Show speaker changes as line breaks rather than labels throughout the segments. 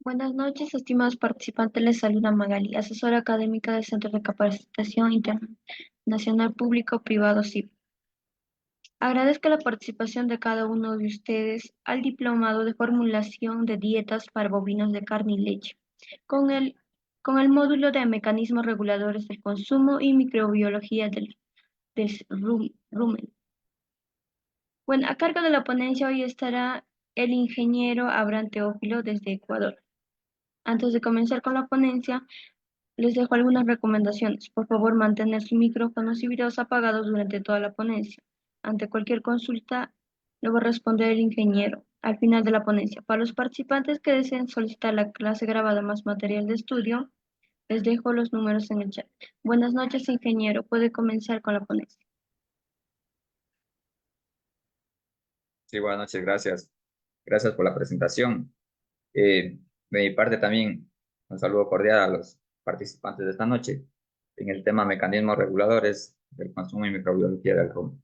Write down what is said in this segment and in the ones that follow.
Buenas noches, estimados participantes. Les saluda Magali, asesora académica del Centro de Capacitación Internacional Público Privado CIP. Agradezco la participación de cada uno de ustedes al diplomado de formulación de dietas para bovinos de carne y leche, con el módulo de mecanismos reguladores del consumo y microbiología del rumen. Bueno, a cargo de la ponencia hoy estará el ingeniero Abraham Teófilo desde Ecuador. Antes de comenzar con la ponencia, les dejo algunas recomendaciones. Por favor, mantener sus micrófonos y videos apagados durante toda la ponencia. Ante cualquier consulta, le voy a responder el ingeniero al final de la ponencia. Para los participantes que deseen solicitar la clase grabada más material de estudio, les dejo los números en el chat. Buenas noches, ingeniero. Puede comenzar con la ponencia.
Sí, buenas noches, gracias. Gracias por la presentación. De mi parte también un saludo cordial a los participantes de esta noche en el tema mecanismos reguladores del consumo y microbiología del rumen.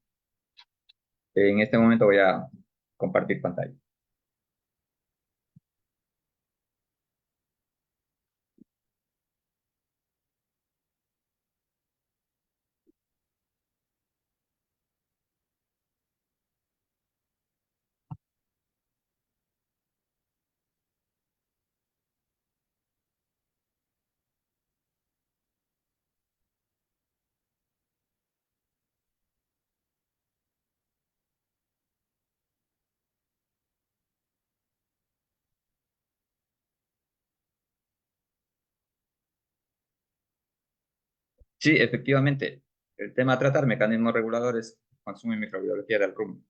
En este momento voy a compartir pantalla. Sí, efectivamente, el tema a tratar, mecanismos reguladores, consumo y microbiología del rumen.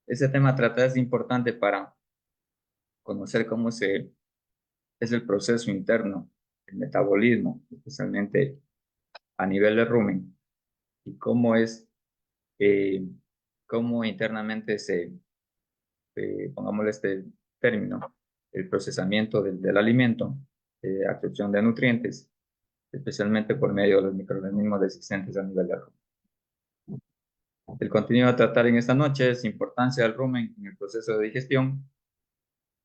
Ese tema a tratar es importante para conocer cómo es el proceso interno, el metabolismo, especialmente a nivel de rumen, y eh, cómo internamente pongámosle este término, el procesamiento del alimento, absorción de nutrientes, especialmente por medio de los microorganismos existentes a nivel de rumen. El contenido a tratar en esta noche es importancia del rumen en el proceso de digestión,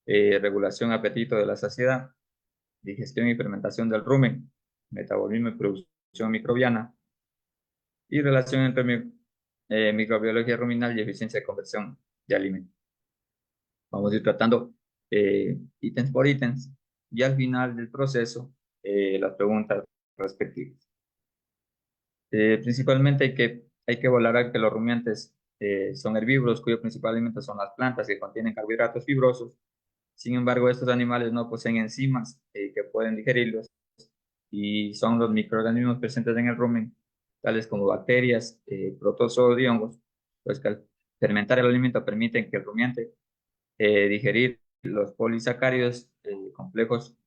regulación apetito de la saciedad, digestión y fermentación del rumen, metabolismo y producción microbiana, y relación entre microbiología ruminal y eficiencia de conversión de alimentos. Vamos a ir tratando ítems por ítems y al final del proceso las preguntas respectivas. Principalmente hay que valorar que los rumiantes son herbívoros cuyo principal alimento son las plantas que contienen carbohidratos fibrosos. Sin embargo, estos animales no poseen enzimas que pueden digerirlos y son los microorganismos presentes en el rumen, tales como bacterias, protozoos y hongos, pues que al fermentar el alimento permiten que el rumiante digerir los polisacáridos complejos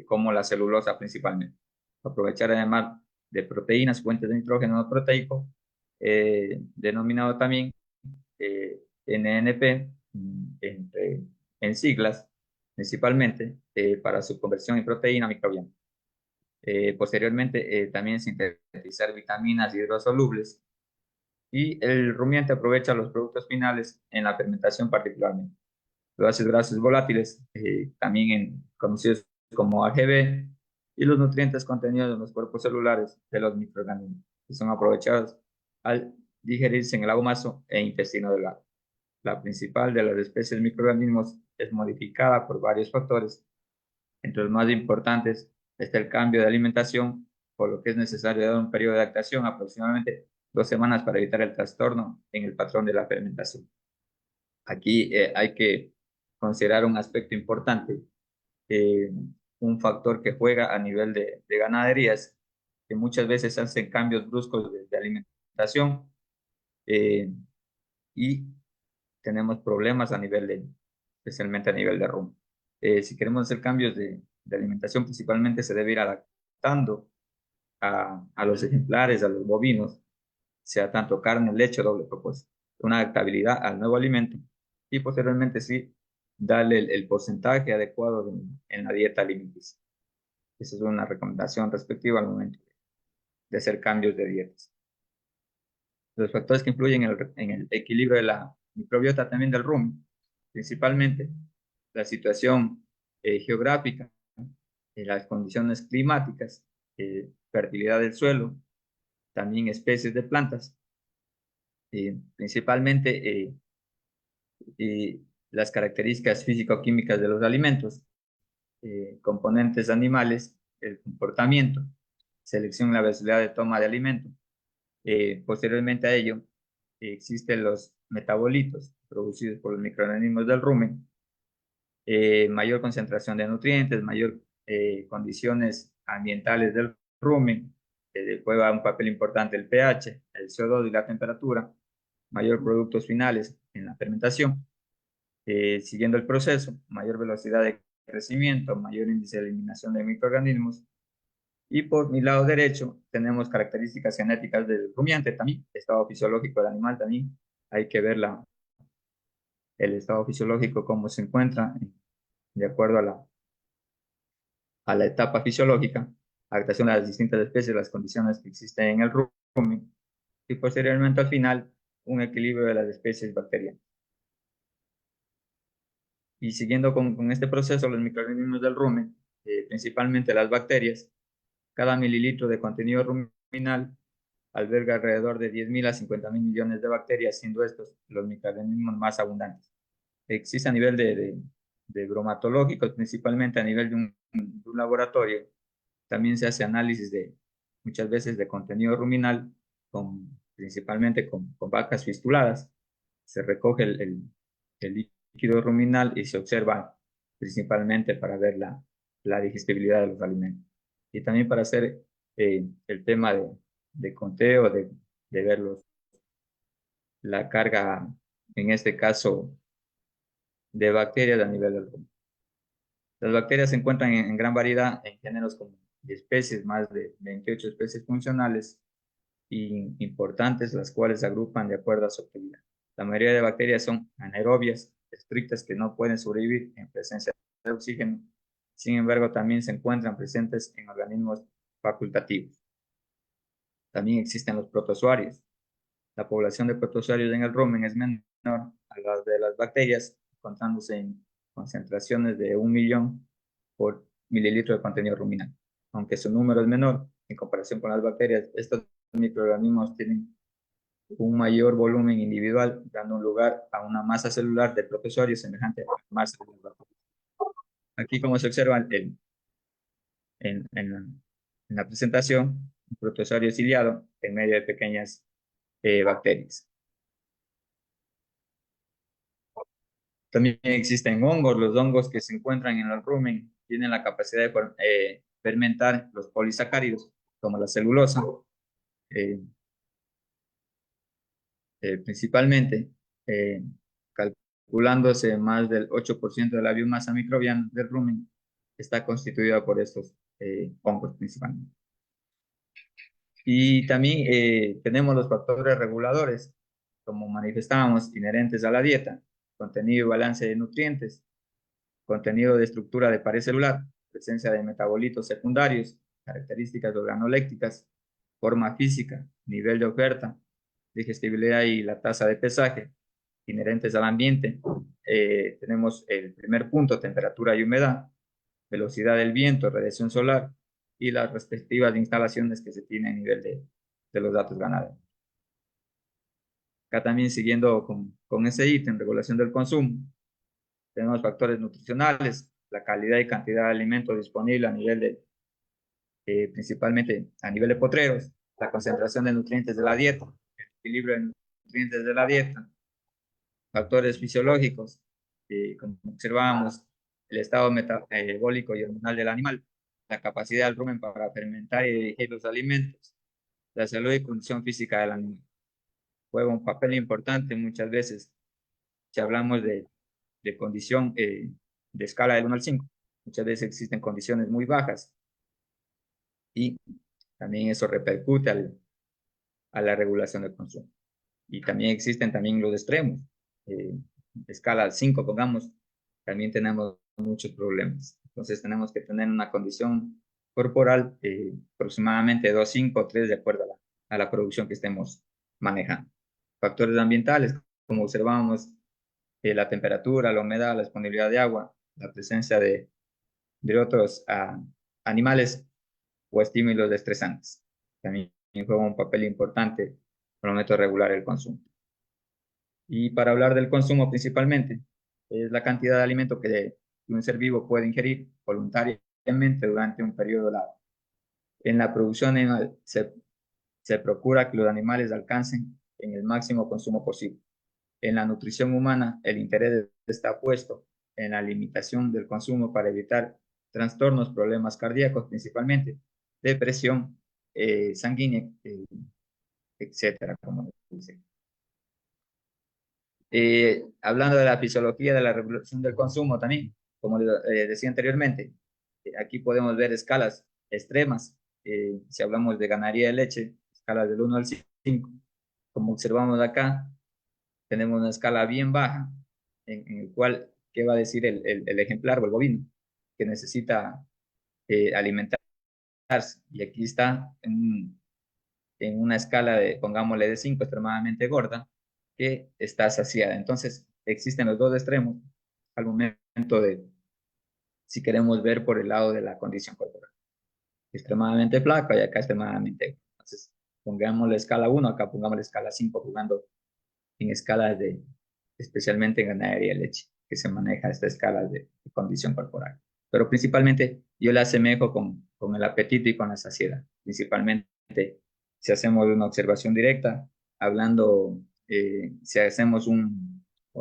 como la celulosa principalmente. Aprovechar además de proteínas, fuentes de nitrógeno no proteico, denominado también NNP, en siglas, principalmente para su conversión en proteína microbiana. Posteriormente, también sintetizar vitaminas hidrosolubles y el rumiante aprovecha los productos finales en la fermentación particularmente. Los ácidos grasos volátiles, conocidos como AGV, y los nutrientes contenidos en los cuerpos celulares de los microorganismos, que son aprovechados al digerirse en el agomazo e intestino delgado. La principal de las especies de microorganismos es modificada por varios factores. Entre los más importantes está el cambio de alimentación, por lo que es necesario dar un periodo de adaptación aproximadamente 2 semanas para evitar el trastorno en el patrón de la fermentación. Aquí hay que considerar un aspecto importante, eh, un factor que juega a nivel de ganaderías, que muchas veces hacen cambios bruscos de alimentación eh, y tenemos problemas especialmente a nivel de rumen. Si queremos hacer cambios de alimentación, principalmente se debe ir adaptando a los ejemplares, a los bovinos, sea tanto carne, leche o doble propósito, una adaptabilidad al nuevo alimento y posteriormente sí darle el porcentaje adecuado en la dieta alimenticia. Esa es una recomendación respectiva al momento de hacer cambios de dietas. Los factores que influyen en el equilibrio de la microbiota también del rumen, principalmente la situación geográfica, las condiciones climáticas, fertilidad del suelo, también especies de plantas, principalmente las características físico-químicas de los alimentos, componentes animales, el comportamiento, selección y la velocidad de toma de alimento. Posteriormente a ello, existen los metabolitos producidos por los microorganismos del rumen, mayor concentración de nutrientes, mayor condiciones ambientales del rumen, juega un papel importante el pH, el CO2 y la temperatura, mayor productos finales en la fermentación. Siguiendo el proceso, mayor velocidad de crecimiento, mayor índice de eliminación de microorganismos. Y por mi lado derecho tenemos características genéticas del rumiante también, estado fisiológico del animal también. Hay que ver el estado fisiológico, cómo se encuentra, de acuerdo a la etapa fisiológica, adaptación a las distintas especies, las condiciones que existen en el rumen, y posteriormente al final un equilibrio de las especies bacterianas. Y siguiendo con este proceso, los microorganismos del rumen, principalmente las bacterias, cada mililitro de contenido ruminal alberga alrededor de 10.000 a 50.000 millones de bacterias, siendo estos los microorganismos más abundantes. Existe a nivel de bromatológicos, principalmente a nivel de un laboratorio. También se hace análisis muchas veces de contenido ruminal, principalmente con vacas fistuladas. Se recoge el líquido ruminal y se observa principalmente para ver la digestibilidad de los alimentos. Y también para hacer el tema de conteo, de ver la carga, en este caso, de bacterias a nivel del rumen. Las bacterias se encuentran en gran variedad en géneros como de especies, más de 28 especies funcionales y importantes, las cuales se agrupan de acuerdo a su actividad. La mayoría de bacterias son anaerobias, estrictas, que no pueden sobrevivir en presencia de oxígeno. Sin embargo, también se encuentran presentes en organismos facultativos. También existen los protozoarios. La población de protozoarios en el rumen es menor a la de las bacterias, encontrándose en concentraciones de 1 millón por mililitro de contenido ruminal. Aunque su número es menor en comparación con las bacterias, estos microorganismos tienen un mayor volumen individual, dando lugar a una masa celular de protozoarios semejante a la masa de las bacterias. Aquí, como se observa en la presentación, un protozoario ciliado en medio de pequeñas bacterias. También existen hongos. Los hongos que se encuentran en el rumen tienen la capacidad de fermentar los polisacáridos, como la celulosa, eh, principalmente, eh, calculándose más del 8% de la biomasa microbiana del rumen está constituida por estos hongos principalmente. Y también tenemos los factores reguladores, como manifestábamos, inherentes a la dieta: contenido y balance de nutrientes, contenido de estructura de pared celular, presencia de metabolitos secundarios, características organolépticas, forma física, nivel de oferta, digestibilidad y la tasa de pesaje inherentes al ambiente. Tenemos el primer punto: temperatura y humedad, velocidad del viento, radiación solar y las respectivas instalaciones que se tienen a nivel de los datos ganaderos. Acá también, siguiendo con ese ítem, regulación del consumo, tenemos factores nutricionales, la calidad y cantidad de alimentos disponible a nivel principalmente a nivel de potreros, la concentración de nutrientes de la dieta, el equilibrio de nutrientes de la dieta, factores fisiológicos, como observábamos, el estado metabólico y hormonal del animal, la capacidad del rumen para fermentar y digerir los alimentos, la salud y condición física del animal. Juega un papel importante muchas veces si hablamos de condición de escala del 1 al 5. Muchas veces existen condiciones muy bajas y también eso repercute a la regulación del consumo. Y también existen también los extremos. Escala 5, pongamos, también tenemos muchos problemas. Entonces tenemos que tener una condición corporal aproximadamente 2, 5, 3, de acuerdo a la producción que estemos manejando. Factores ambientales, como observamos, la temperatura, la humedad, la disponibilidad de agua, la presencia de otros animales o estímulos estresantes. También juega un papel importante al momento de regular el consumo. Y para hablar del consumo principalmente, es la cantidad de alimento que un ser vivo puede ingerir voluntariamente durante un periodo largo. En la producción animal se procura que los animales alcancen en el máximo consumo posible. En la nutrición humana, el interés está puesto en la limitación del consumo para evitar trastornos, problemas cardíacos principalmente, depresión sanguínea, etcétera, como dice. Hablando de la fisiología de la regulación del consumo también, como decía anteriormente, aquí podemos ver escalas extremas. Si hablamos de ganadería de leche, escalas del 1 al 5, como observamos acá, tenemos una escala bien baja en el cual, ¿qué va a decir el ejemplar o el bovino? Que necesita alimentarse. Y aquí está en una escala de, pongámosle, de 5 extremadamente gorda, que está saciada. Entonces, existen los dos extremos al momento de, si queremos ver por el lado de la condición corporal. Extremadamente flaca y acá extremadamente gorda. Entonces, pongamos la escala 1, acá pongamos la escala 5, jugando en escalas de, especialmente en ganadería de leche, que se maneja esta escala de condición corporal. Pero principalmente yo la asemejo con el apetito y con la saciedad. Principalmente si hacemos una observación directa, hablando, si hacemos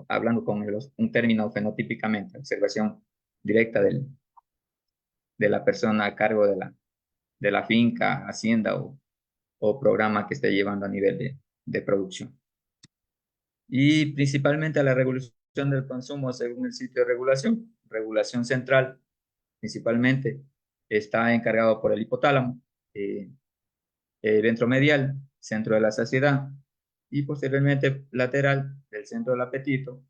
hablando con un término fenotípicamente, observación directa de la persona a cargo de la finca, hacienda o programa que esté llevando a nivel de producción. Y principalmente a la regulación del consumo según el sitio de regulación. Regulación central, principalmente, está encargado por el hipotálamo, eh, ventromedial, centro de la saciedad, y posteriormente lateral, del centro del apetito.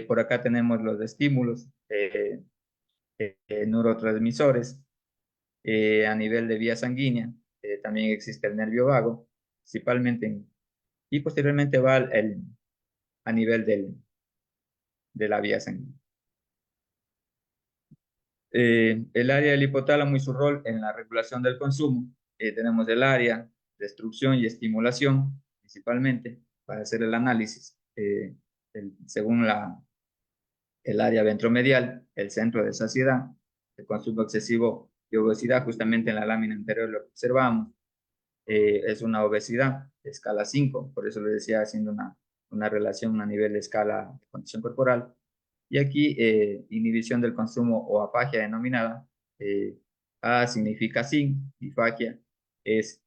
Por acá tenemos los estímulos, neurotransmisores, a nivel de vía sanguínea. También existe el nervio vago, principalmente, y posteriormente va a nivel de la vía sanguínea. El área del hipotálamo y su rol en la regulación del consumo. Tenemos el área de instrucción y estimulación, principalmente, para hacer el análisis. Según el área ventromedial, el centro de saciedad, el consumo excesivo de obesidad, justamente en la lámina anterior lo observamos, es una obesidad de escala 5, por eso le decía, haciendo una relación a nivel de escala de condición corporal. Y aquí, inhibición del consumo o afagia denominada. eh, A significa sin, y fagia es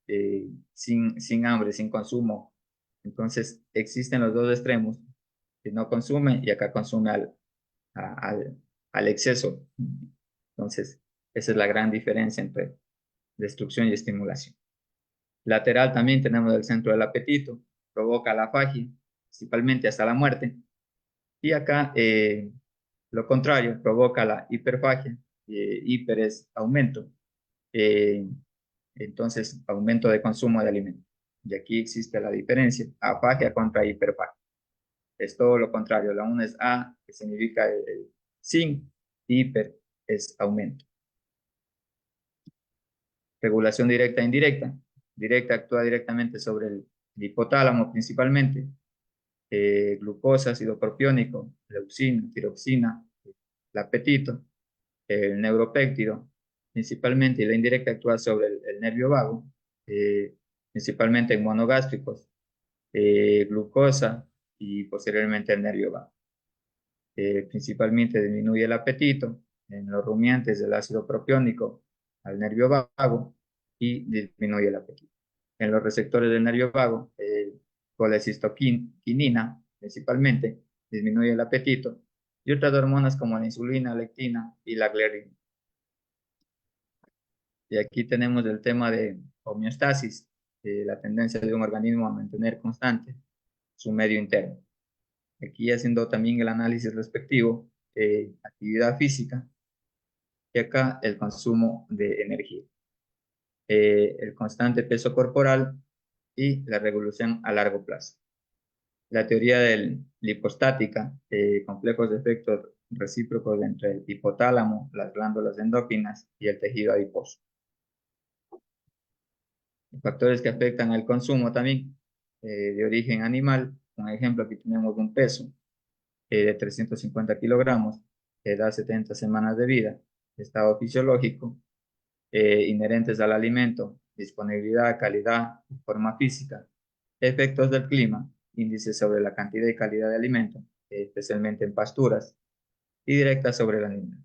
sin hambre, sin consumo. Entonces, existen los dos extremos, que no consume y acá consume al exceso. Entonces, esa es la gran diferencia entre destrucción y estimulación. Lateral también tenemos el centro del apetito, provoca la afagia, principalmente hasta la muerte. Y acá, lo contrario, provoca la hiperfagia. Hiper es aumento. Eh, entonces, aumento de consumo de alimentos. Y aquí existe la diferencia, afagia contra hiperfagia. Es todo lo contrario. La una es A, que significa el sin, hiper es aumento. Regulación directa e indirecta. Directa actúa directamente sobre el hipotálamo principalmente. Glucosa, ácido propiónico, leucina, tiroxina, el apetito, el neuropéptido, principalmente, y la indirecta actúa sobre el nervio vago, principalmente en monogástricos, glucosa y posteriormente el nervio vago. Principalmente disminuye el apetito en los rumiantes del ácido propiónico al nervio vago y disminuye el apetito. En los receptores del nervio vago, colecistoquinina principalmente disminuye el apetito y otras hormonas como la insulina, lectina y la glerina. Y aquí tenemos el tema de homeostasis, la tendencia de un organismo a mantener constante su medio interno. Aquí haciendo también el análisis respectivo, actividad física y acá el consumo de energía, el constante peso corporal y la regulación a largo plazo. La teoría del lipostática, complejos de efectos recíprocos entre el hipotálamo, las glándulas endócrinas y el tejido adiposo. Factores que afectan al consumo también, de origen animal. Un ejemplo, aquí tenemos un peso de 350 kilogramos, edad 70 semanas de vida, estado fisiológico, inherentes al alimento, disponibilidad, calidad, forma física, efectos del clima, índice sobre la cantidad y calidad de alimento, especialmente en pasturas, y directa sobre el animal,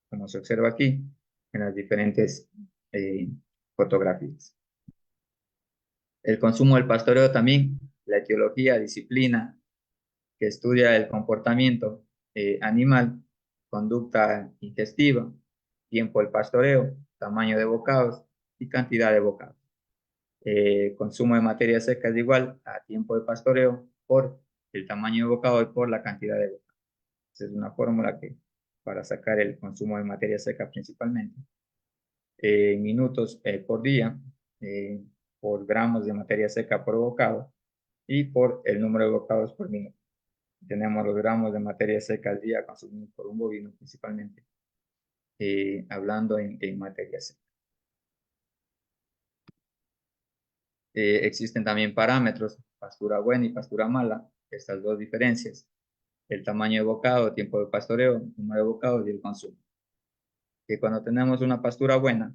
como se observa aquí en las diferentes fotografías. El consumo del pastoreo también, la etiología, disciplina, que estudia el comportamiento animal, conducta ingestiva, tiempo del pastoreo, tamaño de bocados y cantidad de bocados. Consumo de materia seca es igual a tiempo de pastoreo por el tamaño de bocado y por la cantidad de bocados. Esa es una fórmula que para sacar el consumo de materia seca principalmente. Minutos por día, eh, por gramos de materia seca por bocado y por el número de bocados por minuto. Tenemos los gramos de materia seca al día consumidos por un bovino principalmente, hablando en materia seca. Existen también parámetros, pastura buena y pastura mala, estas dos diferencias, el tamaño de bocado, tiempo de pastoreo, número de bocados y el consumo. Que cuando tenemos una pastura buena,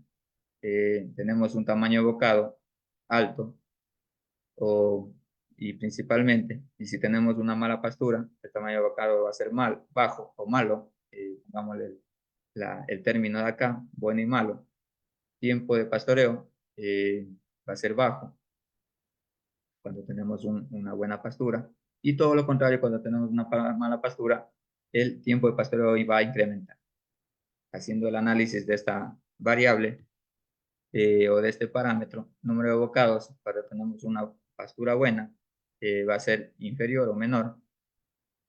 tenemos un tamaño de bocado alto o, y principalmente, y si tenemos una mala pastura, el tamaño de bocado va a ser bajo o malo, pongámosle el término de acá, bueno y malo. Tiempo de pastoreo va a ser bajo cuando tenemos una buena pastura, y todo lo contrario, cuando tenemos una mala pastura, el tiempo de pastoreo va a incrementar. Haciendo el análisis de esta variable o de este parámetro, número de bocados, para tenemos una pastura buena, va a ser inferior o menor,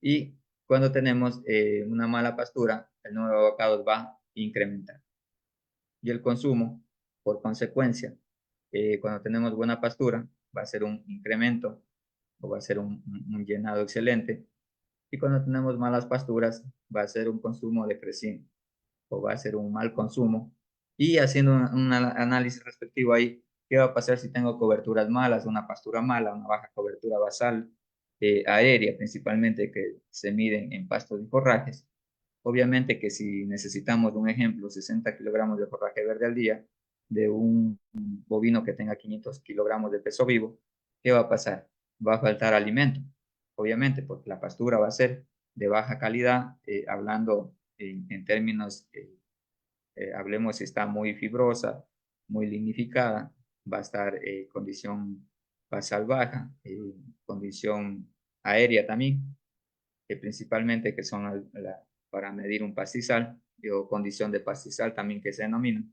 y cuando tenemos una mala pastura, el número de bocados va a incrementar. Y el consumo, por consecuencia, cuando tenemos buena pastura, va a ser un incremento o va a ser un llenado excelente. Y cuando tenemos malas pasturas, va a ser un consumo decreciente o va a ser un mal consumo. Y haciendo un análisis respectivo ahí, ¿qué va a pasar si tengo coberturas malas, una pastura mala, una baja cobertura basal, aérea principalmente, que se miden en pastos y forrajes? Obviamente que si necesitamos un ejemplo, 60 kilogramos de forraje verde al día, de un bovino que tenga 500 kilogramos de peso vivo, ¿qué va a pasar? Va a faltar alimento, obviamente, porque la pastura va a ser de baja calidad, hablando en términos, hablemos si está muy fibrosa, muy lignificada, va a estar condición basal baja, condición aérea también, principalmente que son para medir un pastizal o condición de pastizal también que se denomina.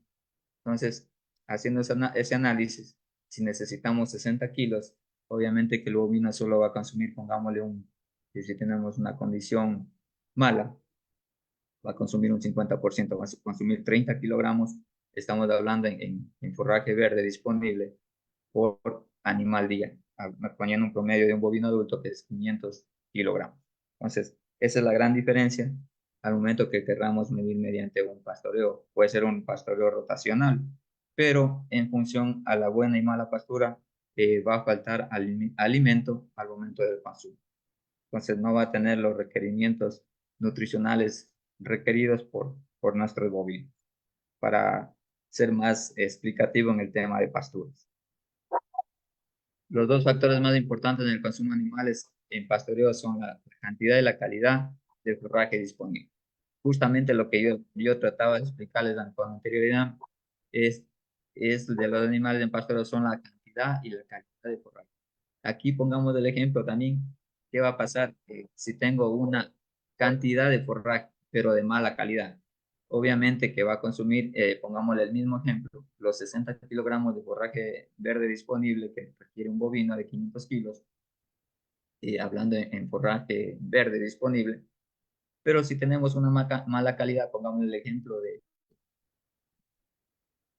Entonces, haciendo ese análisis, si necesitamos 60 kilos, obviamente que el bovino solo va a consumir, pongámosle si tenemos una condición mala, va a consumir un 50%, va a consumir 30 kilogramos, estamos hablando en forraje verde disponible por animal día, poniendo un promedio de un bovino adulto que es 500 kilogramos. Entonces, esa es la gran diferencia al momento que querramos medir mediante un pastoreo. Puede ser un pastoreo rotacional, pero en función a la buena y mala pastura, va a faltar alimento al momento del consumo. Entonces, no va a tener los requerimientos nutricionales requeridos por nuestros bovinos. Para ser más explicativo en el tema de pasturas. Los dos factores más importantes en el consumo de animales en pastoreo son la cantidad y la calidad del forraje disponible. Justamente lo que yo trataba de explicarles con anterioridad es, es de los animales en pastoreo son la cantidad y la calidad de forraje. Aquí pongamos el ejemplo también, ¿qué va a pasar si tengo una cantidad de forraje, pero de mala calidad? Obviamente que va a consumir, pongámosle el mismo ejemplo, los 60 kilogramos de forraje verde disponible que requiere un bovino de 500 kilos, hablando en forraje verde disponible, pero si tenemos una mala calidad, pongamos el ejemplo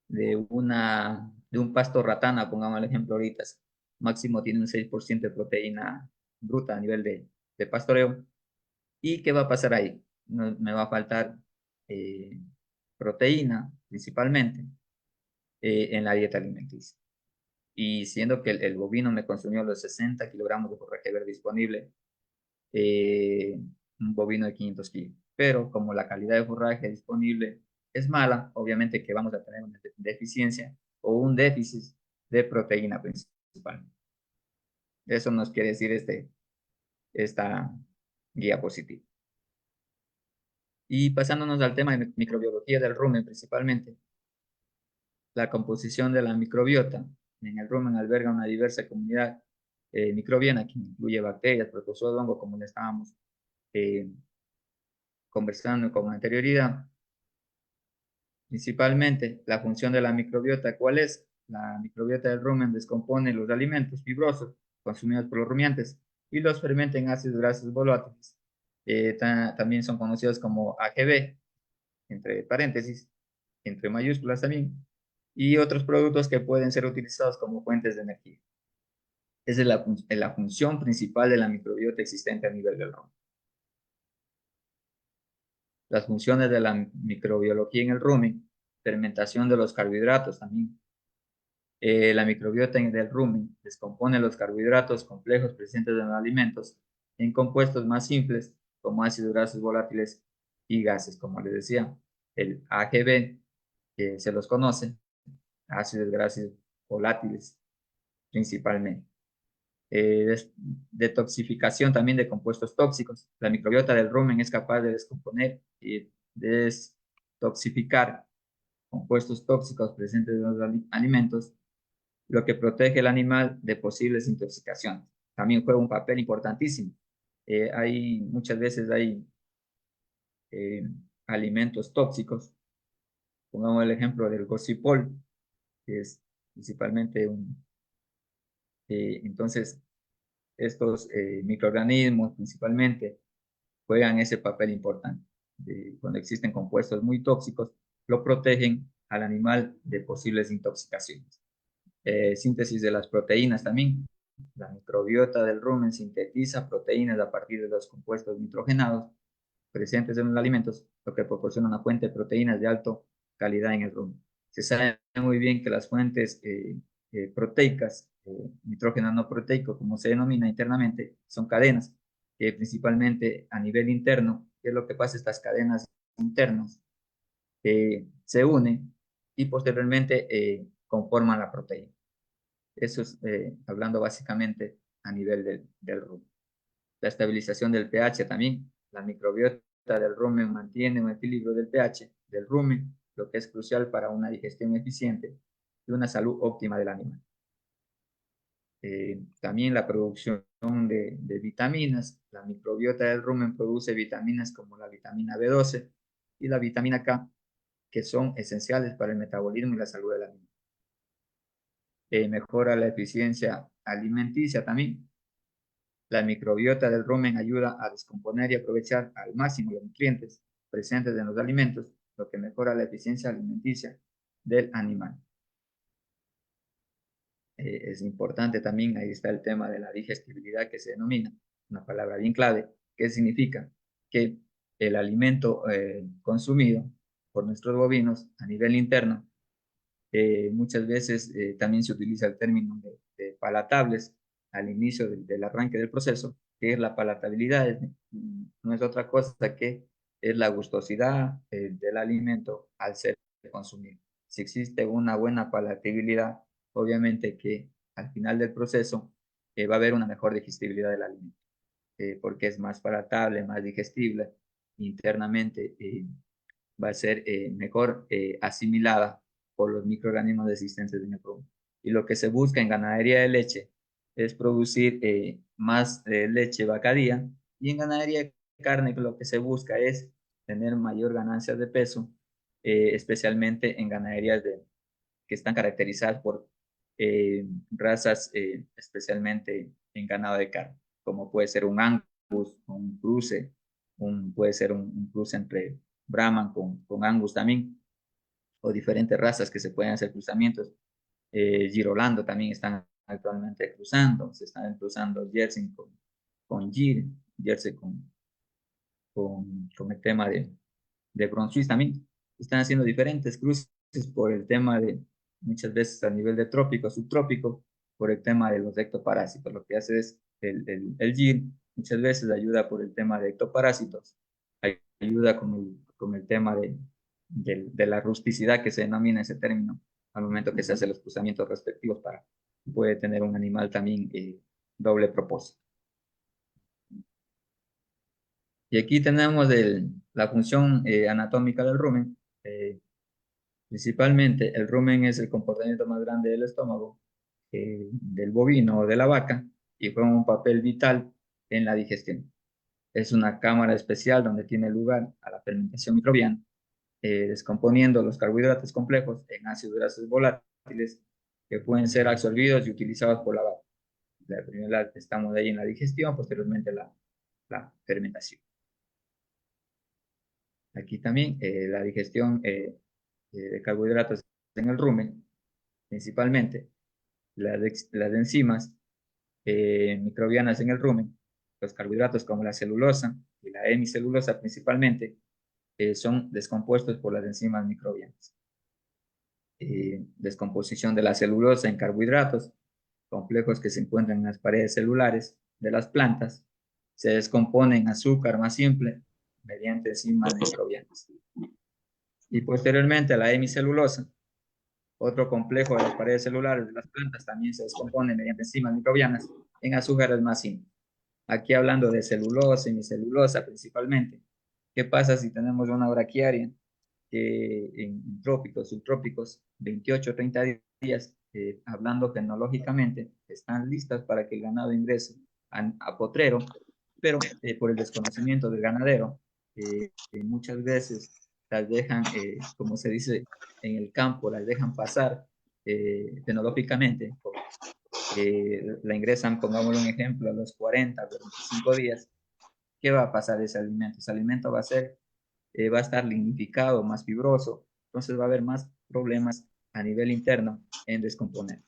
de un pasto ratana, pongamos el ejemplo ahorita, máximo tiene un 6% de proteína bruta a nivel de pastoreo. ¿Y qué va a pasar ahí? Me va a faltar eh, proteína principalmente en la dieta alimenticia. Y siendo que el bovino me consumió los 60 kilogramos de forraje verde disponible, un bovino de 500 kilos. Pero como la calidad de forraje disponible es mala, obviamente que vamos a tener una deficiencia o un déficit de proteína principalmente. Eso nos quiere decir esta guía positiva. Y pasándonos al tema de microbiología del rumen principalmente, la composición de la microbiota en el rumen alberga una diversa comunidad microbiana que incluye bacterias, protozoos, hongos, como le estábamos eh, conversando con anterioridad. Principalmente, la función de la microbiota, ¿cuál es? La microbiota del rumen descompone los alimentos fibrosos consumidos por los rumiantes y los fermenta en ácidos grasos volátiles también son conocidos como AGV, entre paréntesis, entre mayúsculas también, y otros productos que pueden ser utilizados como fuentes de energía. Esa es la función principal de la microbiota existente a nivel del rumen. Las funciones de la microbiología en el rumen: fermentación de los carbohidratos también. La microbiota del rumen descompone los carbohidratos complejos presentes en los alimentos en compuestos más simples, como ácidos grasos volátiles y gases, como les decía. El AGV, que se los conoce, ácidos grasos volátiles principalmente. Detoxificación también de compuestos tóxicos. La microbiota del rumen es capaz de descomponer y detoxificar compuestos tóxicos presentes en los alimentos, lo que protege al animal de posibles intoxicaciones. También juega un papel importantísimo. Muchas veces hay eh, alimentos tóxicos. Pongamos el ejemplo del gocipol, que es principalmente entonces, estos microorganismos principalmente juegan ese papel importante. Cuando existen compuestos muy tóxicos, lo protegen al animal de posibles intoxicaciones. Síntesis de las proteínas también. La microbiota del rumen sintetiza proteínas a partir de los compuestos nitrogenados presentes en los alimentos, lo que proporciona una fuente de proteínas de alta calidad en el rumen. Se sabe muy bien que las fuentes proteicas, nitrógeno no proteico, como se denomina internamente, son cadenas, principalmente a nivel interno. ¿Qué es lo que pasa? Estas cadenas internas se unen y posteriormente conforman la proteína. Eso es hablando básicamente a nivel del rumen. La estabilización del pH también. La microbiota del rumen mantiene un equilibrio del pH del rumen, lo que es crucial para una digestión eficiente y una salud óptima del animal. También la producción de vitaminas. La microbiota del rumen produce vitaminas como la vitamina B12 y la vitamina K, que son esenciales para el metabolismo y la salud del animal. Mejora la eficiencia alimenticia también. La microbiota del rumen ayuda a descomponer y aprovechar al máximo los nutrientes presentes en los alimentos, lo que mejora la eficiencia alimenticia del animal. Es importante también, ahí está el tema de la digestibilidad que se denomina, una palabra bien clave, que significa que el alimento consumido por nuestros bovinos a nivel interno, muchas veces también se utiliza el término de palatables al inicio del arranque del proceso, que es la palatabilidad, no es otra cosa que es la gustosidad del alimento al ser consumido. Si existe una buena palatabilidad, obviamente que al final del proceso va a haber una mejor digestibilidad del alimento, porque es más palatable, más digestible internamente. Va a ser mejor asimilada por los microorganismos existentes en el rumen. Y lo que se busca en ganadería de leche es producir más leche vacadía, y en ganadería de carne lo que se busca es tener mayor ganancia de peso, especialmente en ganaderías que están caracterizadas por razas, especialmente en ganado de carne, como puede ser un Angus, un cruce, puede ser un cruce entre Brahman con Angus también, o diferentes razas que se pueden hacer cruzamientos. Girolando también están actualmente cruzando, se están cruzando Jersey con Gir, Jersey con el tema de Brunswick también. Están haciendo diferentes cruces por el tema de, muchas veces a nivel de trópico, subtrópico, por el tema de los ectoparásitos. Lo que hace es el GIR, muchas veces ayuda por el tema de ectoparásitos, ayuda con el tema de la rusticidad que se denomina ese término al momento que se hacen los cruzamientos respectivos para puede tener un animal también doble propósito. Y aquí tenemos la función anatómica del rumen. Principalmente, el rumen es el comportamiento más grande del estómago, del bovino o de la vaca, y juega un papel vital en la digestión. Es una cámara especial donde tiene lugar a la fermentación microbiana, descomponiendo los carbohidratos complejos en ácidos grasos volátiles que pueden ser absorbidos y utilizados por la vaca. La primera estamos ahí en la digestión, posteriormente la fermentación. Aquí también la digestión de carbohidratos en el rumen, principalmente las enzimas microbianas en el rumen, los carbohidratos como la celulosa y la hemicelulosa principalmente, son descompuestos por las enzimas microbianas. Descomposición de la celulosa en carbohidratos, complejos que se encuentran en las paredes celulares de las plantas, se descomponen en azúcar más simple mediante enzimas microbianas. Y posteriormente a la hemicelulosa, otro complejo de las paredes celulares de las plantas también se descompone mediante enzimas microbianas en azúcares más simples. Aquí hablando de celulosa y hemicelulosa principalmente. ¿Qué pasa si tenemos una braquiaria que en trópicos, subtrópicos, 28 o 30 días, hablando fenológicamente, están listas para que el ganado ingrese a potrero, pero por el desconocimiento del ganadero, muchas veces las dejan, como se dice en el campo, las dejan pasar fenológicamente, la ingresan, pongámosle un ejemplo, a los 40, 45 días. ¿Qué va a pasar ese alimento? Ese alimento va a estar lignificado, más fibroso, entonces va a haber más problemas a nivel interno en descomponer.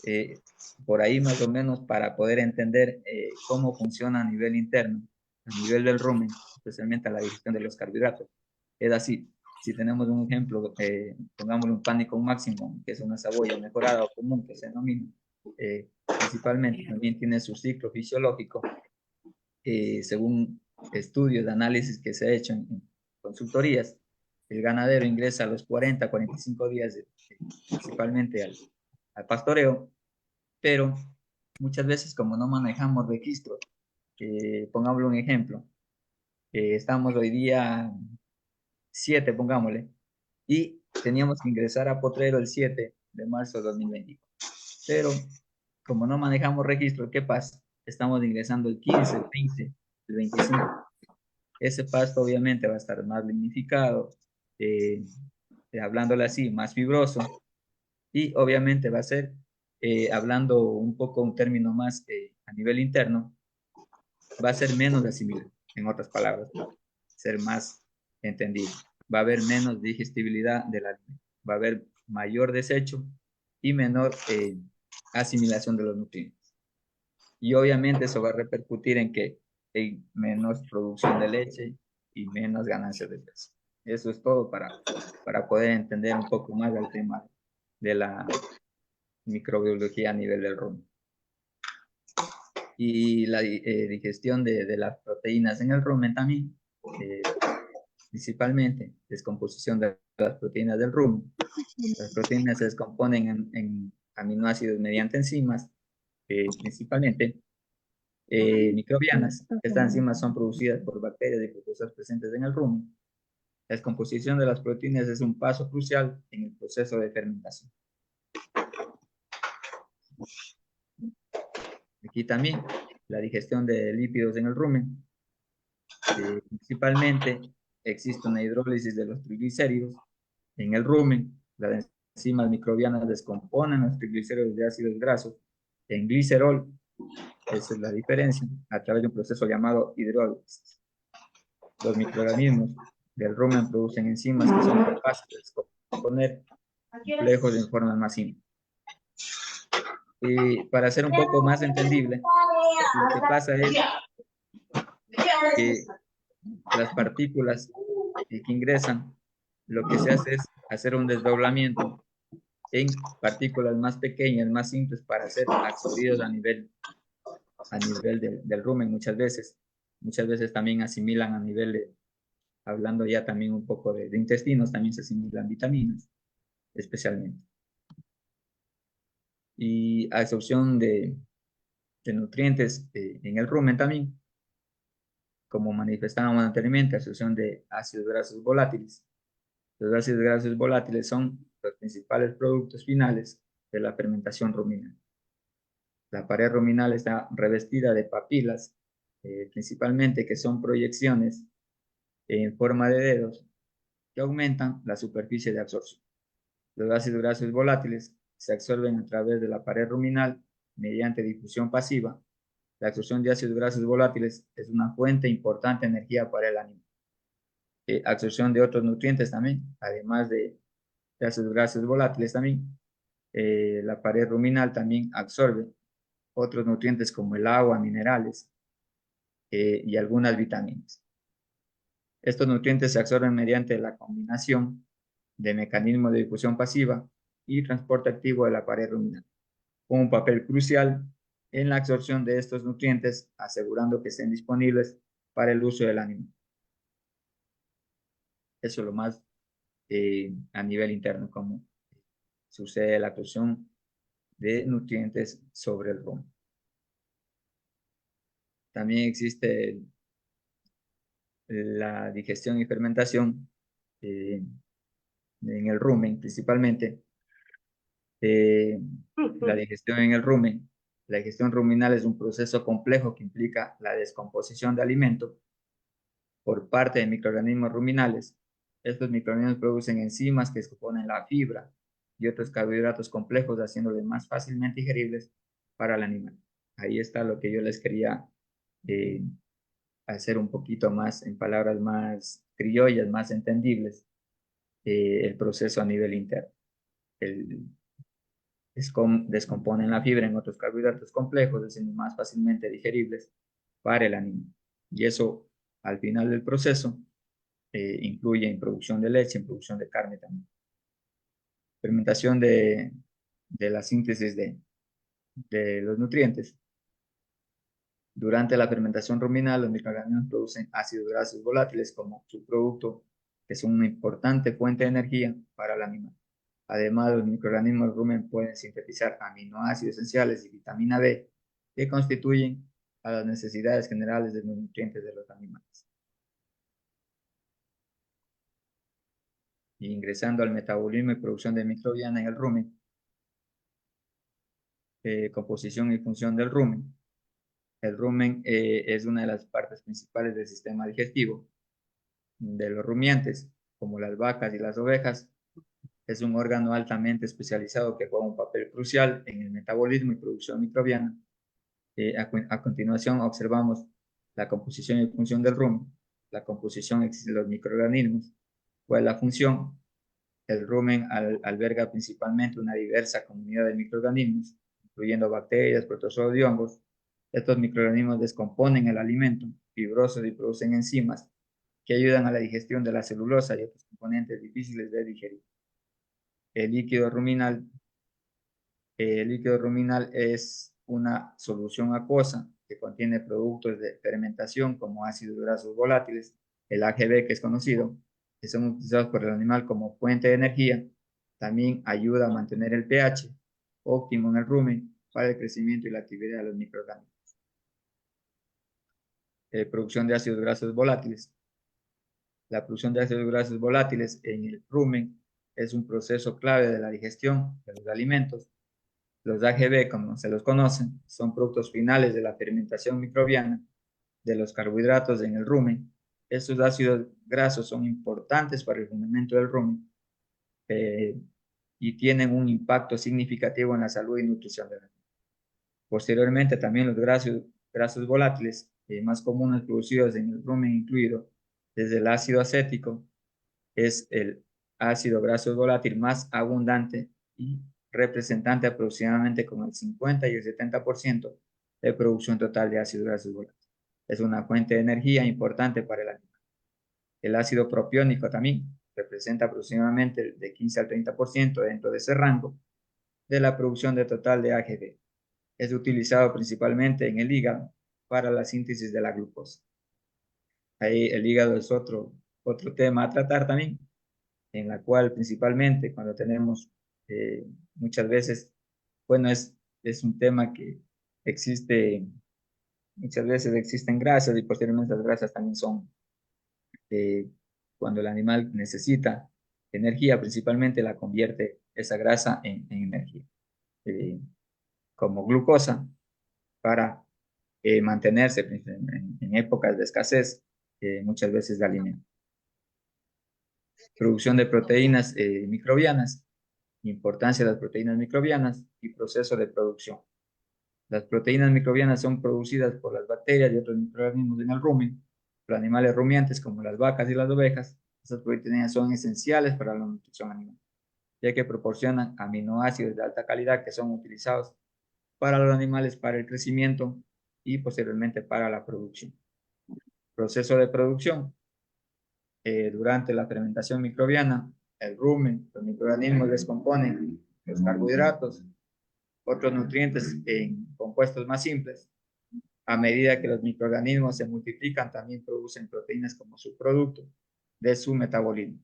Eh, por ahí más o menos para poder entender cómo funciona a nivel interno, a nivel del rumen, especialmente a la digestión de los carbohidratos. Es así, si tenemos un ejemplo, pongámosle un pánico máximo, que es una cebolla mejorada o común que se denomina, principalmente también tiene su ciclo fisiológico, según estudios de análisis que se ha hecho en consultorías. El ganadero ingresa a los 40, 45 días, principalmente al pastoreo, pero muchas veces como no manejamos registros, pongámosle un ejemplo, estamos hoy día 7, pongámosle, y teníamos que ingresar a Potrero el 7 de marzo de 2020. Pero como no manejamos registro, ¿qué pasa? Estamos ingresando el 15, el 20, el 25. Ese pasto obviamente va a estar más lignificado, eh, hablándole así, más fibroso, y obviamente va a ser, hablando un poco un término más a nivel interno, va a ser menos asimilado, en otras palabras, ser más entendido. Va a haber menos digestibilidad del alimento, va a haber mayor desecho y menor asimilación de los nutrientes. Y obviamente eso va a repercutir en que hay menos producción de leche y menos ganancias de peso. Eso es todo para poder entender un poco más el tema de la microbiología a nivel del rumen. Y la digestión de las proteínas en el rumen también, principalmente descomposición de las proteínas del rumen. Las proteínas se descomponen en aminoácidos mediante enzimas, principalmente microbianas. Estas enzimas son producidas por bacterias y protozoas presentes en el rumen. La descomposición de las proteínas es un paso crucial en el proceso de fermentación. Aquí también la digestión de lípidos en el rumen. Principalmente existe una hidrólisis de los triglicéridos en el rumen. Las enzimas microbianas descomponen los triglicéridos de ácidos grasos en glicerol. Esa es la diferencia, a través de un proceso llamado hidrólisis. Los microorganismos del rumen producen enzimas que son capaces de descomponer complejos en formas más simples. Y para hacer un poco más entendible, lo que pasa es que las partículas que ingresan, lo que se hace es hacer un desdoblamiento en partículas más pequeñas, más simples, para ser absorbidos del rumen muchas veces. Muchas veces también asimilan a nivel de, hablando ya también un poco de intestinos, también se asimilan vitaminas, especialmente. Y absorción de nutrientes en el rumen también, como manifestábamos anteriormente, absorción de ácidos grasos volátiles. Los ácidos grasos volátiles son los principales productos finales de la fermentación ruminal. La pared ruminal está revestida de papilas, principalmente que son proyecciones en forma de dedos que aumentan la superficie de absorción. Los ácidos grasos volátiles se absorben a través de la pared ruminal mediante difusión pasiva. La absorción de ácidos grasos volátiles es una fuente importante de energía para el animal. absorción de otros nutrientes también, además de ácidos grasos volátiles también. La pared ruminal también absorbe otros nutrientes como el agua, minerales y algunas vitaminas. Estos nutrientes se absorben mediante la combinación de mecanismos de difusión pasiva y transporte activo de la pared ruminal, con un papel crucial en la absorción de estos nutrientes, asegurando que estén disponibles para el uso del animal. Eso es lo más a nivel interno, cómo sucede la absorción de nutrientes sobre el rumen. También existe la digestión y fermentación eh, en el rumen, principalmente. La digestión en el rumen. La digestión ruminal es un proceso complejo que implica la descomposición de alimentos por parte de microorganismos ruminales. Estos microorganismos producen enzimas que descomponen la fibra y otros carbohidratos complejos, haciéndolos más fácilmente digeribles para el animal. Ahí está lo que yo les quería eh, hacer un poquito más, en palabras más criollas, más entendibles, el proceso a nivel interno. El, descomponen la fibra en otros carbohidratos complejos, haciendo más fácilmente digeribles para el animal. Y eso, al final del proceso, incluye en producción de leche, en producción de carne también. Fermentación de la síntesis de los nutrientes. Durante la fermentación ruminal, los microorganismos producen ácidos grasos volátiles como subproducto, que son una importante fuente de energía para el animal. Además, los microorganismos del rumen pueden sintetizar aminoácidos esenciales y vitamina B, que constituyen a las necesidades generales de los nutrientes de los animales. Y ingresando al metabolismo y producción de microbiana en el rumen, composición y función del rumen. El rumen es una de las partes principales del sistema digestivo de los rumiantes, como las vacas y las ovejas. Es un órgano altamente especializado que juega un papel crucial en el metabolismo y producción microbiana. A continuación observamos la composición y función del rumen. La composición existe los microorganismos. ¿Cuál es la función? El rumen alberga principalmente una diversa comunidad de microorganismos, incluyendo bacterias, protozoos y hongos. Estos microorganismos descomponen el alimento fibrosos y producen enzimas que ayudan a la digestión de la celulosa y otros componentes difíciles de digerir. El líquido ruminal, el líquido ruminal es una solución acuosa que contiene productos de fermentación como ácidos grasos volátiles, el AGV que es conocido, que son utilizados por el animal como fuente de energía. También ayuda a mantener el pH óptimo en el rumen para el crecimiento y la actividad de los microorganismos. Producción de ácidos grasos volátiles. La producción de ácidos grasos volátiles en el rumen es un proceso clave de la digestión de los alimentos. Los AGV, como se los conocen, son productos finales de la fermentación microbiana de los carbohidratos en el rumen. Estos ácidos grasos son importantes para el funcionamiento del rumen y tienen un impacto significativo en la salud y nutrición del animal. Posteriormente, también los grasos volátiles más comunes producidos en el rumen incluido desde el ácido acético, es el ácido graso volátil más abundante y representante aproximadamente con el 50 y el 70% de producción total de ácido graso volátil. Es una fuente de energía importante para el animal. El ácido propiónico también representa aproximadamente de 15 al 30% dentro de ese rango de la producción de total de AGV. Es utilizado principalmente en el hígado para la síntesis de la glucosa. Ahí el hígado es otro tema a tratar también, en la cual principalmente cuando tenemos muchas veces, bueno, es un tema que existe, muchas veces existen grasas y posteriormente las grasas también son, eh, cuando el animal necesita energía, principalmente la convierte esa grasa en energía, eh, como glucosa, para mantenerse en épocas de escasez, muchas veces de alimento. Producción de proteínas microbianas. Importancia de las proteínas microbianas y proceso de producción. Las proteínas microbianas son producidas por las bacterias y otros microorganismos en el rumen. Los animales rumiantes, como las vacas y las ovejas, estas proteínas son esenciales para la nutrición animal, ya que proporcionan aminoácidos de alta calidad que son utilizados para los animales para el crecimiento y posteriormente para la producción. Proceso de producción. Durante la fermentación microbiana, el rumen, los microorganismos descomponen los carbohidratos, otros nutrientes en compuestos más simples. A medida que los microorganismos se multiplican, también producen proteínas como subproducto de su metabolismo.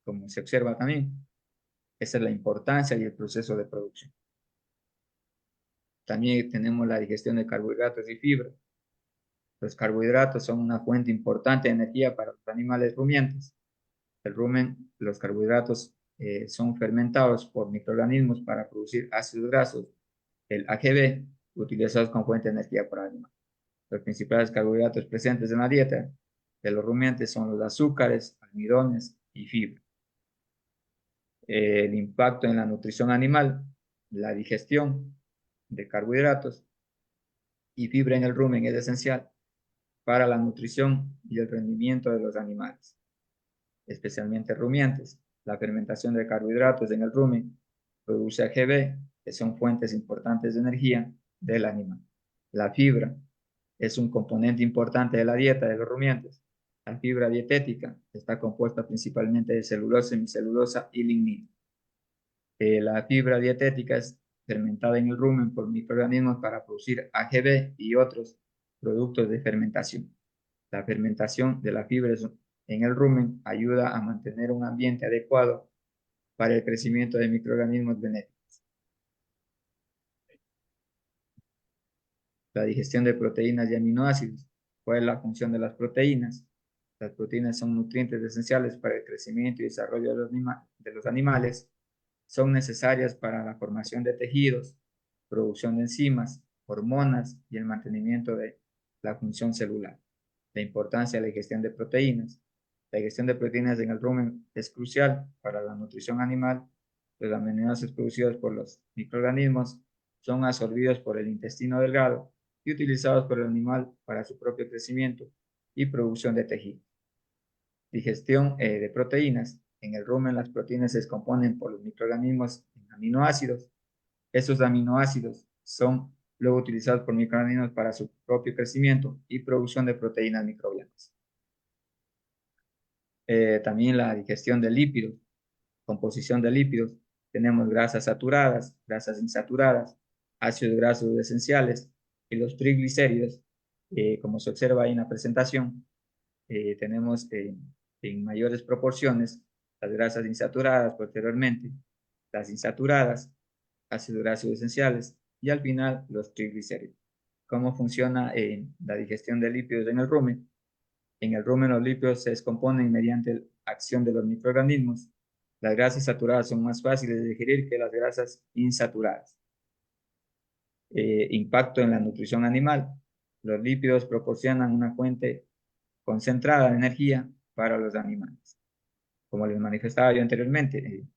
Como se observa también, esa es la importancia y el proceso de producción. También tenemos la digestión de carbohidratos y fibra. Los carbohidratos son una fuente importante de energía para los animales rumiantes. El rumen, los carbohidratos son fermentados por microorganismos para producir ácidos grasos, el AGV, utilizados como fuente de energía para el animal. Los principales carbohidratos presentes en la dieta de los rumiantes son los azúcares, almidones y fibra. El impacto en la nutrición animal, la digestión de carbohidratos y fibra en el rumen es esencial para la nutrición y el rendimiento de los animales, especialmente rumiantes. La fermentación de carbohidratos en el rumen produce AGV, que son fuentes importantes de energía del animal. La fibra es un componente importante de la dieta de los rumiantes. La fibra dietética está compuesta principalmente de celulosa, semicelulosa y lignina. La fibra dietética es fermentada en el rumen por microorganismos para producir AGV y otros productos de fermentación. La fermentación de la fibra en el rumen ayuda a mantener un ambiente adecuado para el crecimiento de microorganismos benéficos. La digestión de proteínas y aminoácidos. ¿Cuál es la función de las proteínas? Las proteínas son nutrientes esenciales para el crecimiento y desarrollo de los animales. Son necesarias para la formación de tejidos, producción de enzimas, hormonas y el mantenimiento de la función celular. La importancia de la digestión de proteínas. La digestión de proteínas en el rumen es crucial para la nutrición animal. Los aminoácidos producidos por los microorganismos son absorbidos por el intestino delgado y utilizados por el animal para su propio crecimiento y producción de tejido. Digestión de proteínas. En el rumen las proteínas se descomponen por los microorganismos en aminoácidos. Estos aminoácidos son luego utilizados por microorganismos para su propio crecimiento y producción de proteínas microbianas. También la digestión de lípidos, composición de lípidos. Tenemos grasas saturadas, grasas insaturadas, ácidos grasos esenciales y los triglicéridos, como se observa ahí en la presentación. Tenemos en mayores proporciones las grasas insaturadas posteriormente, las insaturadas, ácidos grasos esenciales y al final los triglicéridos. ¿Cómo funciona la digestión de lípidos en el rumen? En el rumen los lípidos se descomponen mediante la acción de los microorganismos. Las grasas saturadas son más fáciles de digerir que las grasas insaturadas. Impacto en la nutrición animal. Los lípidos proporcionan una fuente concentrada de energía para los animales. Como les manifestaba yo anteriormente,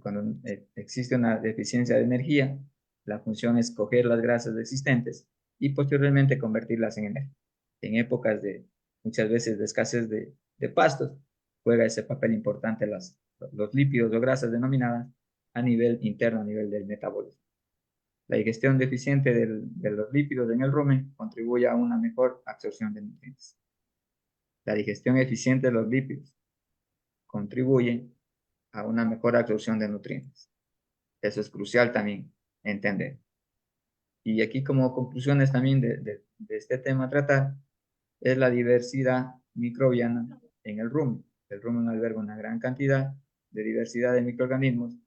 cuando existe una deficiencia de energía, la función es coger las grasas existentes y posteriormente convertirlas en energía. En épocas de muchas veces de escasez de pastos, juega ese papel importante los lípidos o grasas denominadas a nivel interno, a nivel del metabolismo. La digestión deficiente de los lípidos en el rumen contribuye a una mejor absorción de nutrientes. La digestión eficiente de los lípidos contribuye a una mejor absorción de nutrientes. Eso es crucial también entender. Y aquí como conclusiones también de este tema a tratar es la diversidad microbiana en el rumen. El rumen alberga una gran cantidad de diversidad de microorganismos,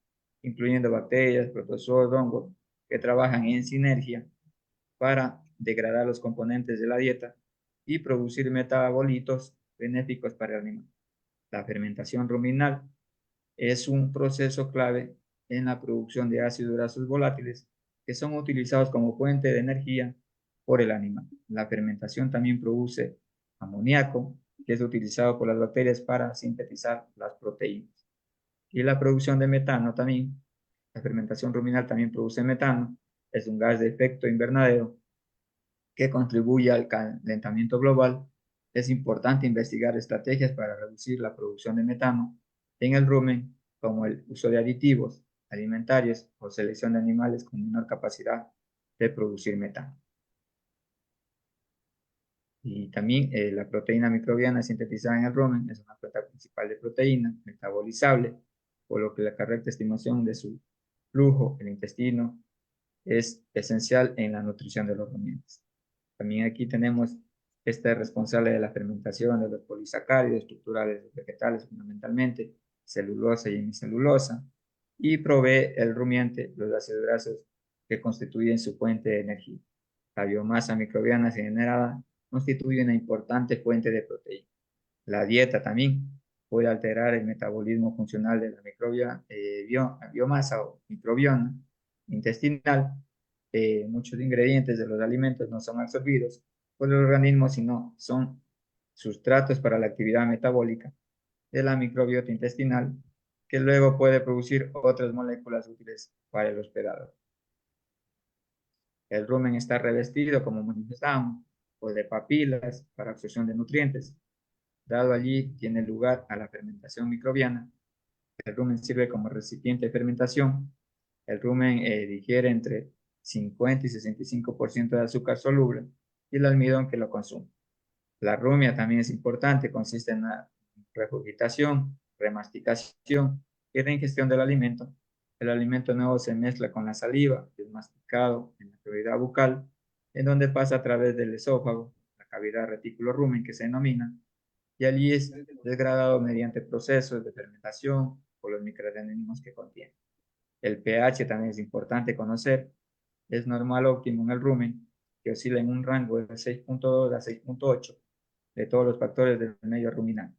incluyendo bacterias, protozoos, hongos, que trabajan en sinergia para degradar los componentes de la dieta y producir metabolitos benéficos para el animal. La fermentación ruminal es un proceso clave en la producción de ácidos grasos volátiles que son utilizados como fuente de energía por el animal. La fermentación también produce amoníaco, que es utilizado por las bacterias para sintetizar las proteínas. Y la producción de metano también, la fermentación ruminal también produce metano, es un gas de efecto invernadero que contribuye al calentamiento global, es importante investigar estrategias para reducir la producción de metano en el rumen, como el uso de aditivos alimentarios o selección de animales con menor capacidad de producir metano. Y también la proteína microbiana sintetizada en el rumen es una fuente principal de proteína metabolizable, por lo que la correcta estimación de su flujo en el intestino es esencial en la nutrición de los rumiantes. También aquí tenemos este responsable de la fermentación de los polisacáridos estructurales vegetales, fundamentalmente celulosa y hemicelulosa, y provee el rumiante los ácidos grasos que constituyen su fuente de energía. La biomasa microbiana generada constituye una importante fuente de proteína. La dieta también puede alterar el metabolismo funcional de la biomasa o microbioma intestinal. Muchos ingredientes de los alimentos no son absorbidos por el organismo, sino son sustratos para la actividad metabólica de la microbiota intestinal, que luego puede producir otras moléculas útiles para el hospedador. El rumen está revestido, como manifestamos, pues de papilas para absorción de nutrientes. Dado allí tiene lugar a la fermentación microbiana. El rumen sirve como recipiente de fermentación. El rumen digiere entre 50 y 65% de azúcar soluble y el almidón que lo consume. La rumia también es importante, consiste en la regurgitación, remasticación y reingestión del alimento. El alimento nuevo se mezcla con la saliva, es masticado en la cavidad bucal, en donde pasa a través del esófago, la cavidad retículo rumen que se denomina, y allí es degradado mediante procesos de fermentación por los microorganismos que contiene. El pH también es importante conocer. Es normal óptimo en el rumen, que oscila en un rango de 6.2 a 6.8 de todos los factores del medio ruminal.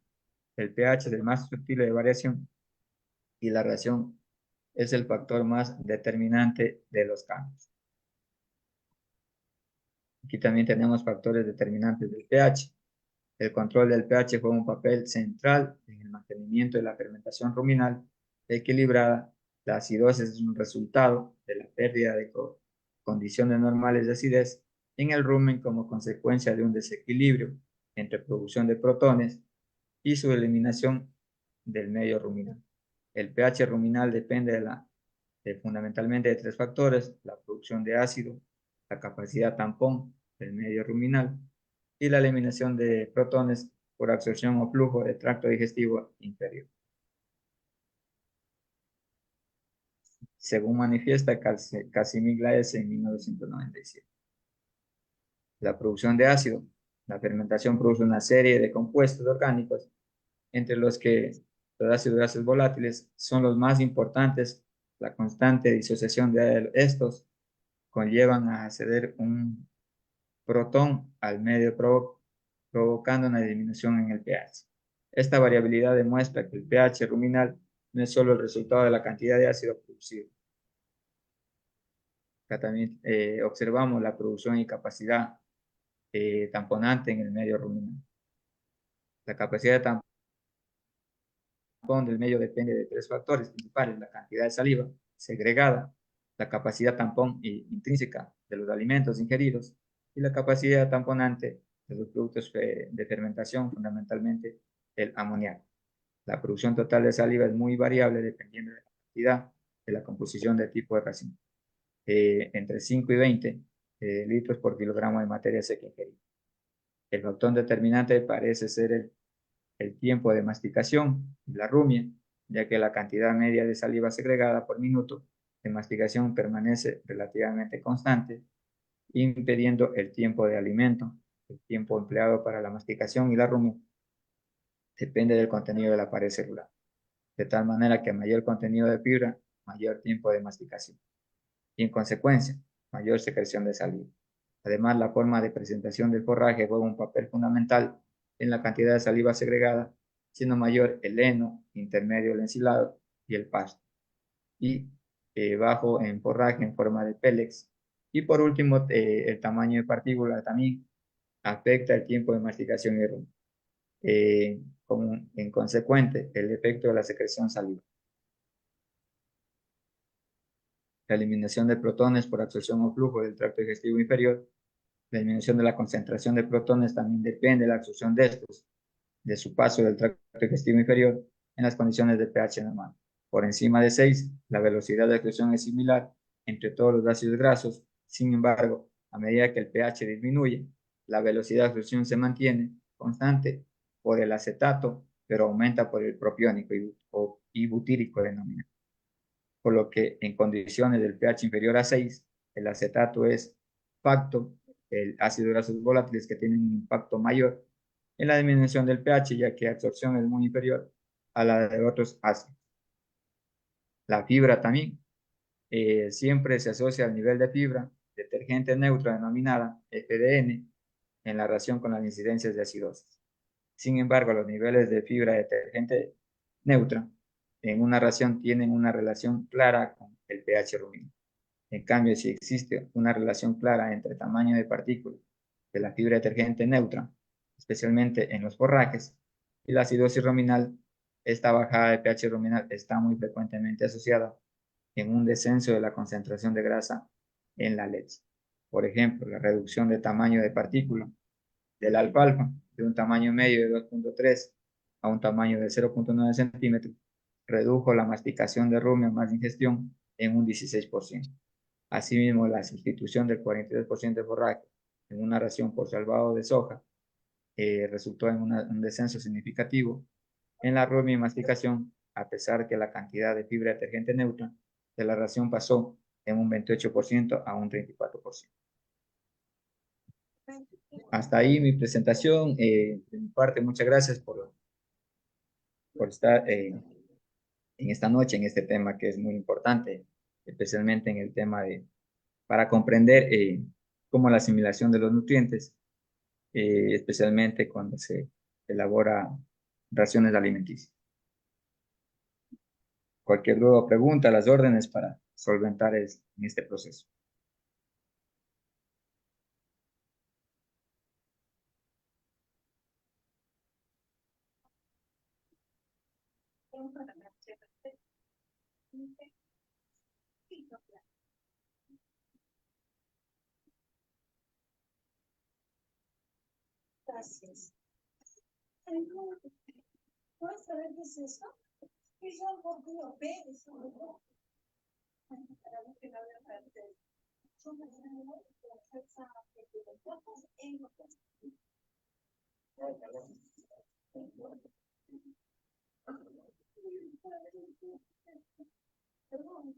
El pH es el más susceptible de variación y la reacción es el factor más determinante de los cambios. Aquí también tenemos factores determinantes del pH. El control del pH juega un papel central en el mantenimiento de la fermentación ruminal equilibrada. La acidosis es un resultado de la pérdida de condiciones normales de acidez en el rumen como consecuencia de un desequilibrio entre producción de protones y su eliminación del medio ruminal. El pH ruminal depende fundamentalmente de tres factores: la producción de ácido, la capacidad tampón del medio ruminal y la eliminación de protones por absorción o flujo del tracto digestivo inferior. Según manifiesta Casimir S. en 1997. La producción de ácido. La fermentación produce una serie de compuestos orgánicos, entre los que los ácidos grasos volátiles son los más importantes. La constante disociación de estos conllevan a ceder un protón al medio provocando una disminución en el pH. Esta variabilidad demuestra que el pH ruminal no es solo el resultado de la cantidad de ácido producido. Acá también observamos la producción y capacidad tamponante en el medio ruminal. La capacidad de tampón del medio depende de tres factores principales: la cantidad de saliva segregada, la capacidad tampón intrínseca de los alimentos ingeridos y la capacidad tamponante de los productos de fermentación, fundamentalmente el amoníaco. La producción total de saliva es muy variable dependiendo de la cantidad, de la composición del tipo de racimo. Entre 5 y 20 litros por kilogramo de materia seca ingerida. El factor determinante parece ser el tiempo de masticación, la rumia, ya que la cantidad media de saliva segregada por minuto de masticación permanece relativamente constante, impidiendo el tiempo de alimento. El tiempo empleado para la masticación y la rumia depende del contenido de la pared celular, de tal manera que mayor contenido de fibra, mayor tiempo de masticación y en consecuencia, mayor secreción de saliva. Además, la forma de presentación del forraje juega un papel fundamental en la cantidad de saliva segregada, siendo mayor el heno, intermedio el ensilado y el pasto, y bajo en forraje en forma de pélex. Y por último, el tamaño de partícula también afecta el tiempo de masticación y rumbo. Como en consecuente, el efecto de la secreción saliva. La eliminación de protones por absorción o flujo del tracto digestivo inferior La disminución de la concentración de protones también depende de la absorción de estos, de su paso del tracto digestivo inferior en las condiciones de pH normal. Por encima de 6, la velocidad de excreción es similar entre todos los ácidos grasos. Sin embargo, a medida que el pH disminuye, la velocidad de excreción se mantiene constante por el acetato, pero aumenta por el propiónico y butírico denominado. Por lo que en condiciones del pH inferior a 6, el acetato es facto, el ácido grasos volátiles que tienen un impacto mayor en la disminución del pH, ya que la absorción es muy inferior a la de otros ácidos. La fibra también siempre se asocia al nivel de fibra detergente neutra denominada FDN en la relación con las incidencias de acidosis. Sin embargo, los niveles de fibra detergente neutra en una ración tienen una relación clara con el pH ruminante. En cambio, si existe una relación clara entre tamaño de partículas de la fibra detergente neutra, especialmente en los forrajes, y la acidosis ruminal, esta bajada de pH ruminal está muy frecuentemente asociada en un descenso de la concentración de grasa en la leche. Por ejemplo, la reducción de tamaño de partícula del alfalfa de un tamaño medio de 2.3 a un tamaño de 0.9 centímetros redujo la masticación de rumen más ingestión en un 16%. Asimismo, la sustitución del 42% de forraje en una ración por salvado de soja resultó en un descenso significativo en la rumia y masticación, a pesar que la cantidad de fibra detergente neutra de la ración pasó en un 28% a un 34%. Hasta ahí mi presentación. De mi parte, muchas gracias por estar en esta noche en este tema que es muy importante, especialmente en el tema de, para comprender cómo la asimilación de los nutrientes, especialmente cuando se elabora raciones alimenticias. Cualquier duda o pregunta, las órdenes para solventar en este proceso.
Gracias. ¿Puedes saber qué es eso? Es algo que lo ve, es algo para lo que la verdad son las fuerza de los ojos en los perdón,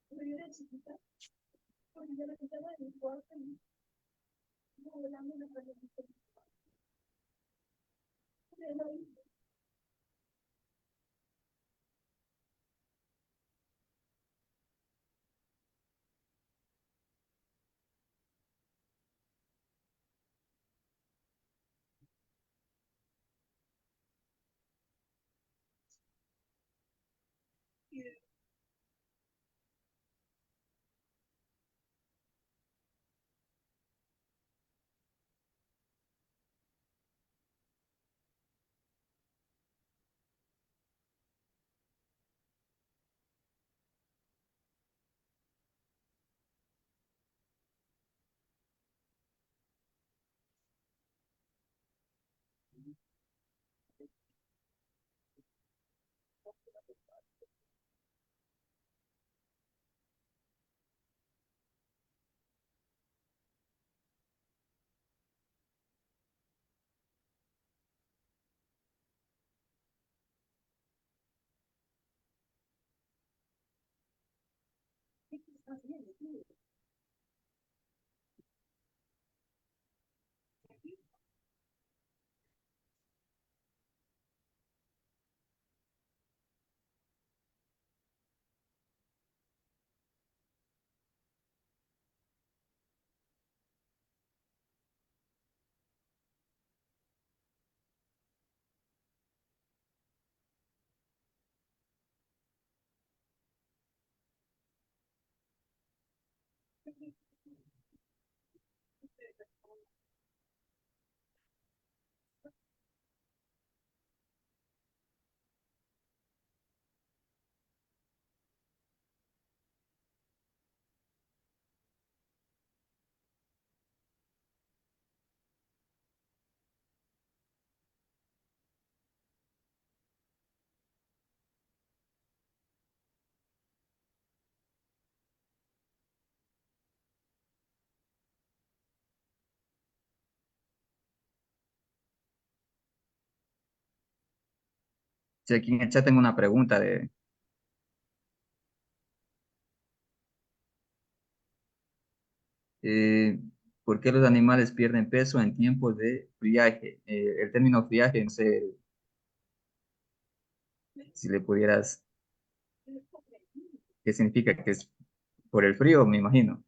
pero yo era chiquita, porque yo la quitaba de mi cuarto y no volando una palomita.
Sí, aquí en el chat tengo una pregunta eh, ¿por qué los animales pierden peso en tiempos de friaje? El término friaje, no sé si le pudieras, ¿qué significa? Que es por el frío, me imagino.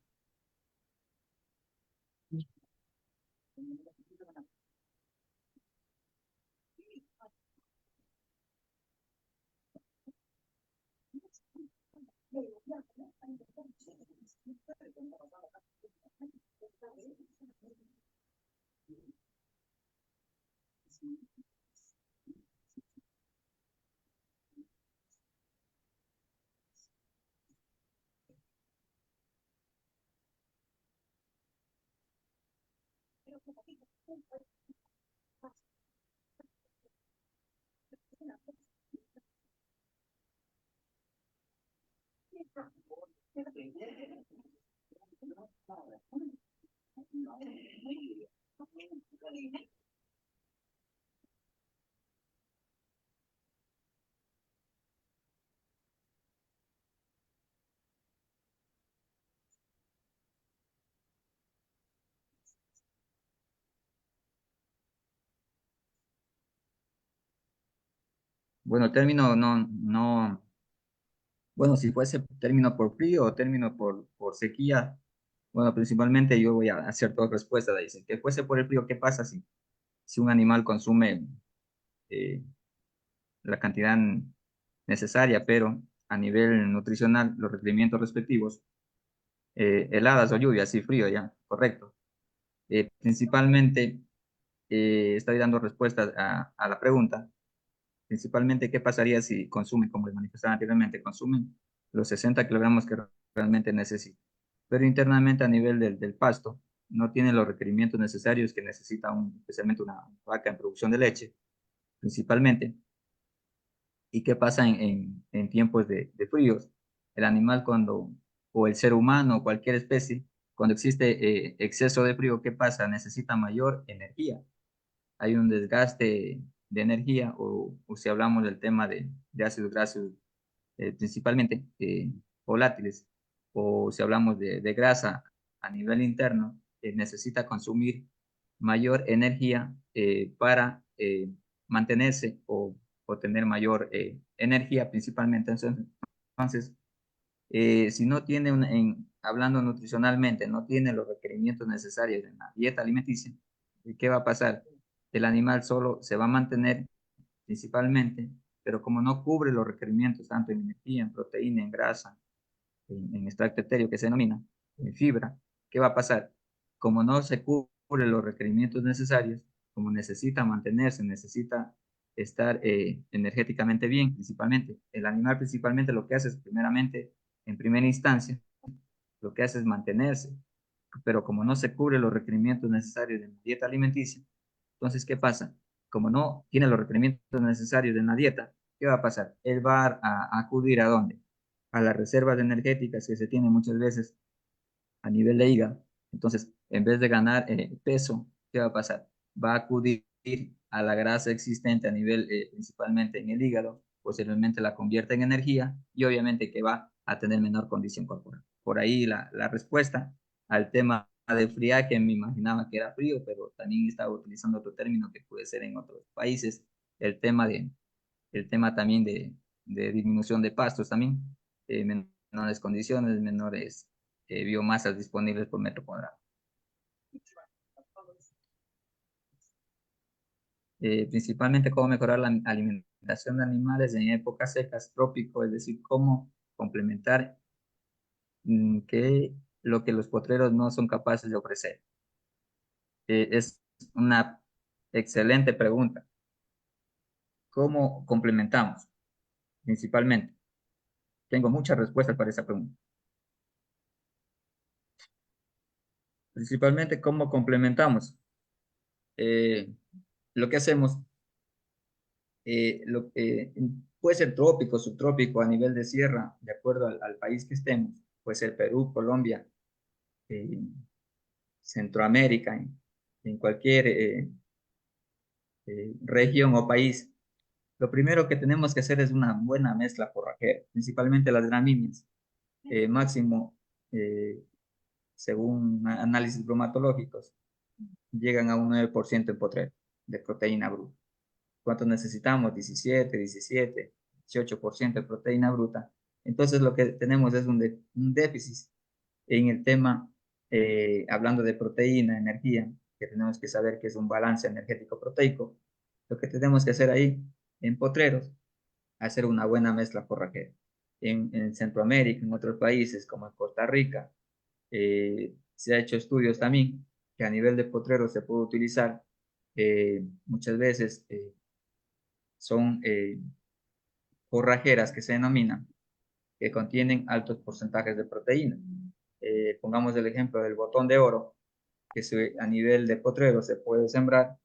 Bueno, el término no, bueno, si fuese término por frío o término por sequía, bueno, principalmente yo voy a hacer dos respuestas. Dicen que fuese por el frío, ¿qué pasa si un animal consume eh, la cantidad necesaria, pero a nivel nutricional, los requerimientos respectivos, heladas o lluvias, sí, frío, ya, correcto. Principalmente, estoy dando respuesta a la pregunta, principalmente, ¿qué pasaría si consumen, como les manifestaba anteriormente, consumen los 60 kilogramos que realmente necesitan? Pero internamente a nivel del pasto, no tiene los requerimientos necesarios que necesita especialmente una vaca en producción de leche, principalmente. ¿Y qué pasa en tiempos de fríos? El animal cuando, o el ser humano, o cualquier especie, cuando existe exceso de frío, ¿qué pasa? Necesita mayor energía. Hay un desgaste de energía, o si hablamos del tema de ácidos grasos, principalmente volátiles, o si hablamos de grasa a nivel interno, necesita consumir mayor energía para mantenerse o tener mayor energía principalmente. Entonces, si no tiene, hablando nutricionalmente, no tiene los requerimientos necesarios en la dieta alimenticia, ¿qué va a pasar? El animal solo se va a mantener principalmente, pero como no cubre los requerimientos tanto en energía, en proteína, en grasa, en extracto etéreo que se denomina, en fibra, ¿qué va a pasar? Como no se cubre los requerimientos necesarios, como necesita mantenerse, necesita estar energéticamente bien, principalmente. El animal principalmente lo que hace es primeramente, en primera instancia, lo que hace es mantenerse, pero como no se cubre los requerimientos necesarios de la dieta alimenticia, entonces, ¿qué pasa? Como no tiene los requerimientos necesarios de la dieta, ¿qué va a pasar? Él va a acudir ¿a dónde? A las reservas energéticas que se tienen muchas veces a nivel de hígado. Entonces, en vez de ganar peso, ¿qué va a pasar? Va a acudir a la grasa existente a nivel principalmente en el hígado, posteriormente la convierte en energía y obviamente que va a tener menor condición corporal. Por ahí la respuesta al tema de friaje, me imaginaba que era frío, pero también estaba utilizando otro término que puede ser en otros países, el tema, el tema también de disminución de pastos también, menores condiciones, menores biomasas disponibles por metro cuadrado. Principalmente cómo mejorar la alimentación de animales en épocas secas, trópico, es decir, cómo complementar que lo que los potreros no son capaces de ofrecer. Es una excelente pregunta. ¿Cómo complementamos? Principalmente, tengo muchas respuestas para esa pregunta. Principalmente, ¿cómo complementamos? Eh, lo que hacemos puede ser trópico, subtrópico, a nivel de sierra, de acuerdo al país que estemos, puede ser Perú, Colombia, eh, Centroamérica, en cualquier región o país. Lo primero que tenemos que hacer es una buena mezcla forrajera, principalmente las gramíneas, máximo, según análisis bromatológicos, llegan a un 9% en potrero de proteína bruta. ¿Cuánto necesitamos? 18% de proteína bruta. Entonces lo que tenemos es un déficit en el tema, hablando de proteína, energía, que tenemos que saber que es un balance energético proteico. Lo que tenemos que hacer ahí en potreros, hacer una buena mezcla forrajera. En Centroamérica, en otros países como en Costa Rica, se ha hecho estudios también que a nivel de potreros se puede utilizar, muchas veces son forrajeras que se denominan, que contienen altos porcentajes de proteína. Pongamos el ejemplo del botón de oro, que a nivel de potrero se puede sembrar.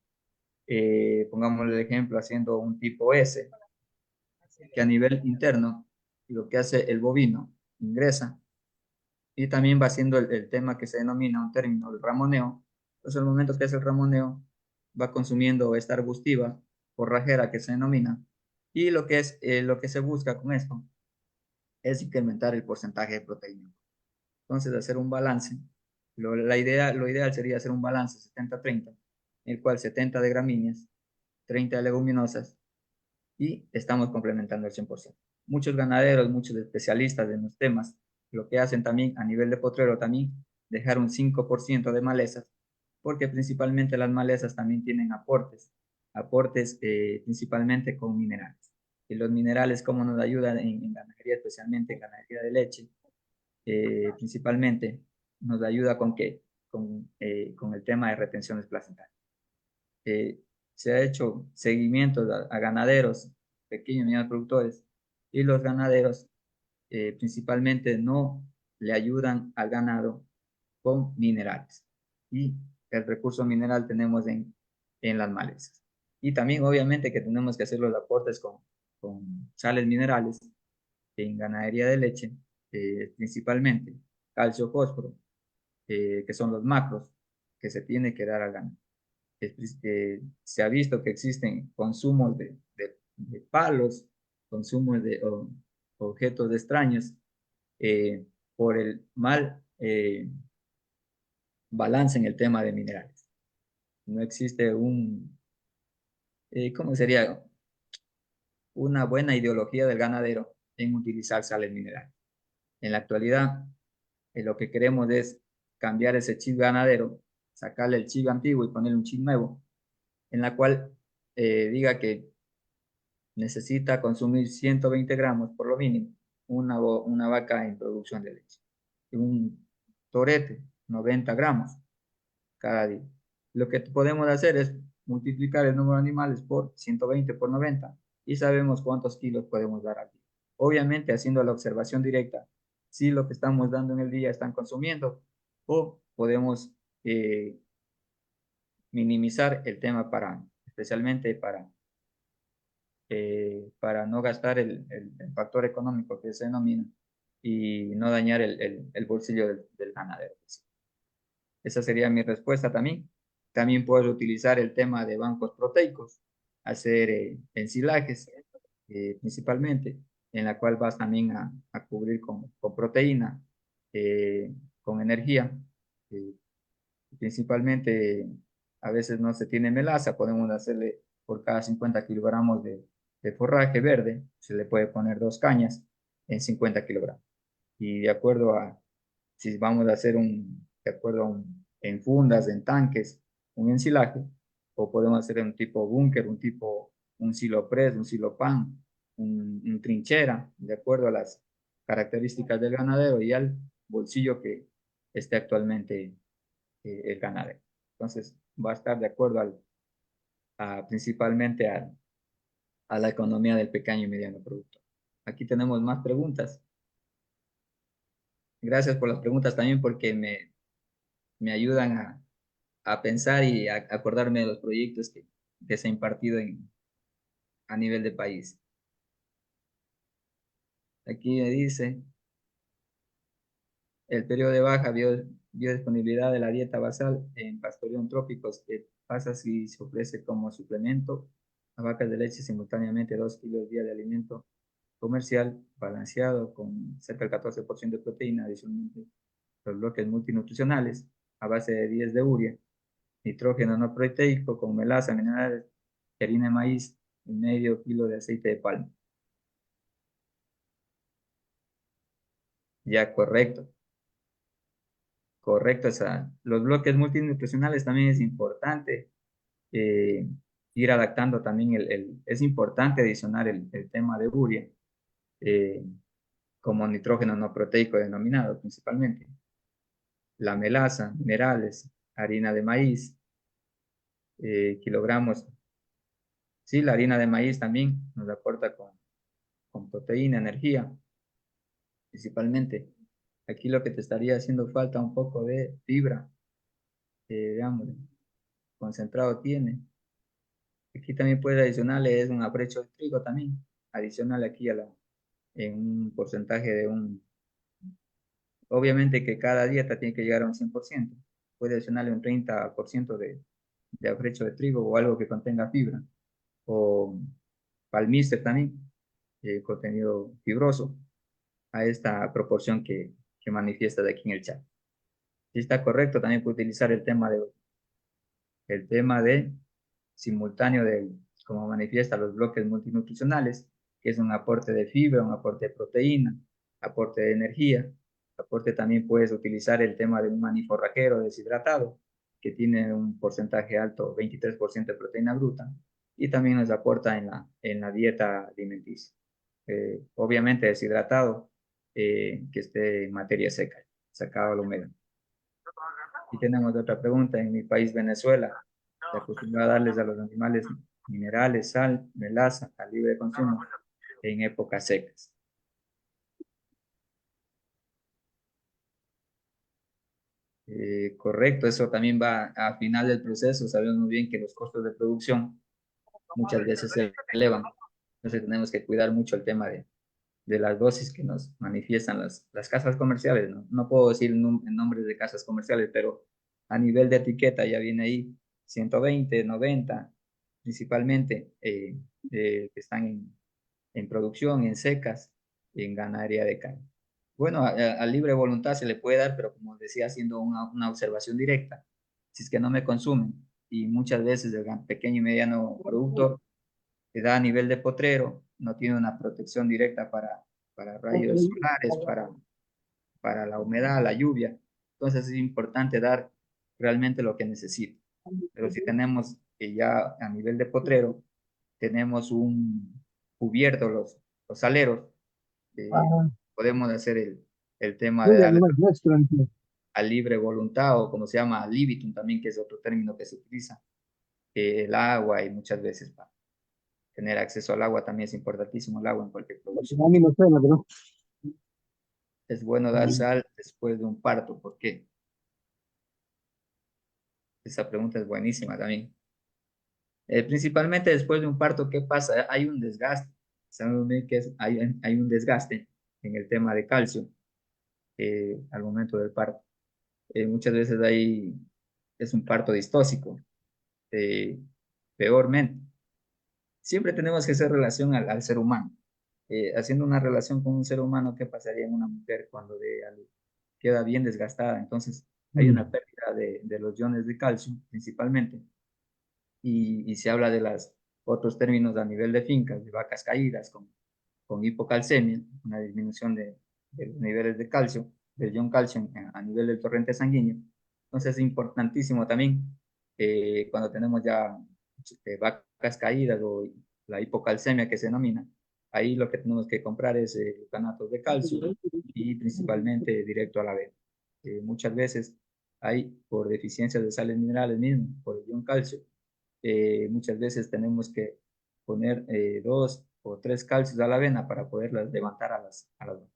Pongamos el ejemplo haciendo un tipo S, que a nivel interno, lo que hace el bovino, ingresa, y también va haciendo el tema que se denomina un término, el ramoneo. Entonces, el momento que hace el ramoneo, va consumiendo esta arbustiva forrajera que se denomina, y lo que se busca con esto es incrementar el porcentaje de proteína. Entonces, hacer un balance. Lo ideal sería hacer un balance 70-30, en el cual 70 de gramíneas, 30 de leguminosas, y estamos complementando el 100%. Muchos ganaderos, muchos especialistas en los temas, lo que hacen también a nivel de potrero también, dejar un 5% de malezas, porque principalmente las malezas también tienen aportes principalmente con minerales. Y los minerales, ¿cómo nos ayudan en ganadería, especialmente en ganadería de leche? Principalmente nos ayuda con qué? Con el tema de retenciones placentarias. Se ha hecho seguimiento a ganaderos, pequeños y medianos productores, y los ganaderos principalmente no le ayudan al ganado con minerales. Y el recurso mineral tenemos en las malezas. Y también obviamente que tenemos que hacer los aportes con sales minerales en ganadería de leche, principalmente calcio, fósforo, que son los macros que se tiene que dar al ganado. Se ha visto que existen consumos de palos, consumos de objetos extraños, por el mal balance en el tema de minerales. No existe ¿cómo sería? Una buena ideología del ganadero en utilizar sales minerales. En la actualidad, lo que queremos es cambiar ese chip ganadero, sacarle el chip antiguo y ponerle un chip nuevo, en la cual diga que necesita consumir 120 gramos por lo mínimo una vaca en producción de leche. Un torete, 90 gramos cada día. Lo que podemos hacer es multiplicar el número de animales por 120 por 90 y sabemos cuántos kilos podemos dar al día. Obviamente haciendo la observación directa, si lo que estamos dando en el día están consumiendo, o podemos minimizar el tema especialmente para no gastar el factor económico que se denomina y no dañar el bolsillo del ganadero. Esa sería mi respuesta también. También puedes utilizar el tema de bancos proteicos, hacer ensilajes principalmente, en la cual vas también a cubrir con proteína, con energía. eh, Principalmente, a veces no se tiene melaza, podemos hacerle por cada 50 kilogramos de forraje verde, se le puede poner 2 cañas en 50 kilogramos. Y de acuerdo a, si vamos a hacer de acuerdo en fundas, en tanques, un ensilaje, o podemos hacer un tipo búnker, un silo press, un silo pan, un trinchera, de acuerdo a las características del ganadero y al bolsillo que esté actualmente el ganadero. Entonces, va a estar de acuerdo principalmente a la economía del pequeño y mediano productor. Aquí tenemos más preguntas. Gracias por las preguntas también porque me ayudan a pensar y a acordarme de los proyectos que se han impartido a nivel de país. Aquí me dice, el periodo de baja biodisponibilidad de la dieta basal en pastoreo en trópicos, ¿qué pasa si se ofrece como suplemento a vacas de leche simultáneamente 2 kilos al día de alimento comercial balanceado con cerca del 14% de proteína, adicionalmente los bloques multinutricionales a base de 10 de urea, nitrógeno no proteico con melaza, minerales, harina de maíz y medio kilo de aceite de palma. Ya, correcto. Correcto, o sea, los bloques multinutricionales también es importante eh, ir adaptando también es importante adicionar el tema de urea eh, como nitrógeno no proteico denominado principalmente, la melaza, minerales, harina de maíz, kilogramos, sí, la harina de maíz también nos aporta con proteína, energía, principalmente. Aquí lo que te estaría haciendo falta un poco de fibra, digamos, concentrado tiene. Aquí también puede adicionarle es un aprecho de trigo también, adicional aquí en un porcentaje de obviamente que cada dieta tiene que llegar a un 100%, puede adicionarle un 30% de aprecho de trigo o algo que contenga fibra, o palmíster también, contenido fibroso, a esta proporción que manifiesta de aquí en el chat. Si está correcto, también puede utilizar el tema de simultáneo como manifiesta los bloques multinutricionales, que es un aporte de fibra, un aporte de proteína, aporte de energía, aporte también puedes utilizar el tema de un maní forrajero deshidratado, que tiene un porcentaje alto, 23% de proteína bruta, y también nos aporta en la dieta alimenticia. Obviamente deshidratado, que esté en materia seca, sacado a la humedad. Y tenemos otra pregunta. En mi país, Venezuela, se acostumbra a darles a los animales minerales, sal, melaza, a libre consumo en épocas secas. Correcto, eso también va a final del proceso. Sabemos muy bien que los costos de producción muchas veces se elevan. Entonces tenemos que cuidar mucho el tema de las dosis que nos manifiestan las casas comerciales. No puedo decir nombres de casas comerciales, pero a nivel de etiqueta ya viene ahí 120, 90, principalmente que están en producción, en secas, en ganadería de carne. Bueno, a libre voluntad se le puede dar, pero como decía, haciendo una observación directa, si es que no me consumen, y muchas veces el pequeño y mediano productor que da a nivel de potrero, no tiene una protección directa para rayos solares, para la humedad, la lluvia. Entonces es importante dar realmente lo que necesita. Pero si tenemos que ya a nivel de potrero, tenemos un cubierto, los aleros, podemos hacer el tema de dar a libre voluntad o como se llama, libitum también, que es otro término que se utiliza, el agua y muchas veces para tener acceso al agua también es importantísimo el agua en cualquier producción. Es bueno dar sal después de un parto, ¿por qué? Esa pregunta es buenísima también. Principalmente después de un parto, ¿qué pasa? Hay un desgaste. Sabemos bien que hay un desgaste en el tema de calcio al momento del parto. Muchas veces es un parto distóxico, eh, peormente. Siempre tenemos que hacer relación al ser humano. Haciendo una relación con un ser humano, ¿qué pasaría en una mujer cuando queda bien desgastada? Entonces, hay una pérdida de los iones de calcio, principalmente, y se habla de los otros términos a nivel de fincas, de vacas caídas con hipocalcemia, una disminución de los niveles de calcio, del ion calcio a nivel del torrente sanguíneo. Entonces, es importantísimo también cuando tenemos ya vacas caídas o la hipocalcemia que se denomina, ahí lo que tenemos que comprar es glucanatos de calcio y principalmente directo a la vena. Muchas veces hay por deficiencias de sales minerales mismo, por el ion calcio, muchas veces tenemos que poner 2 o 3 calcios a la avena para poderlas levantar a las.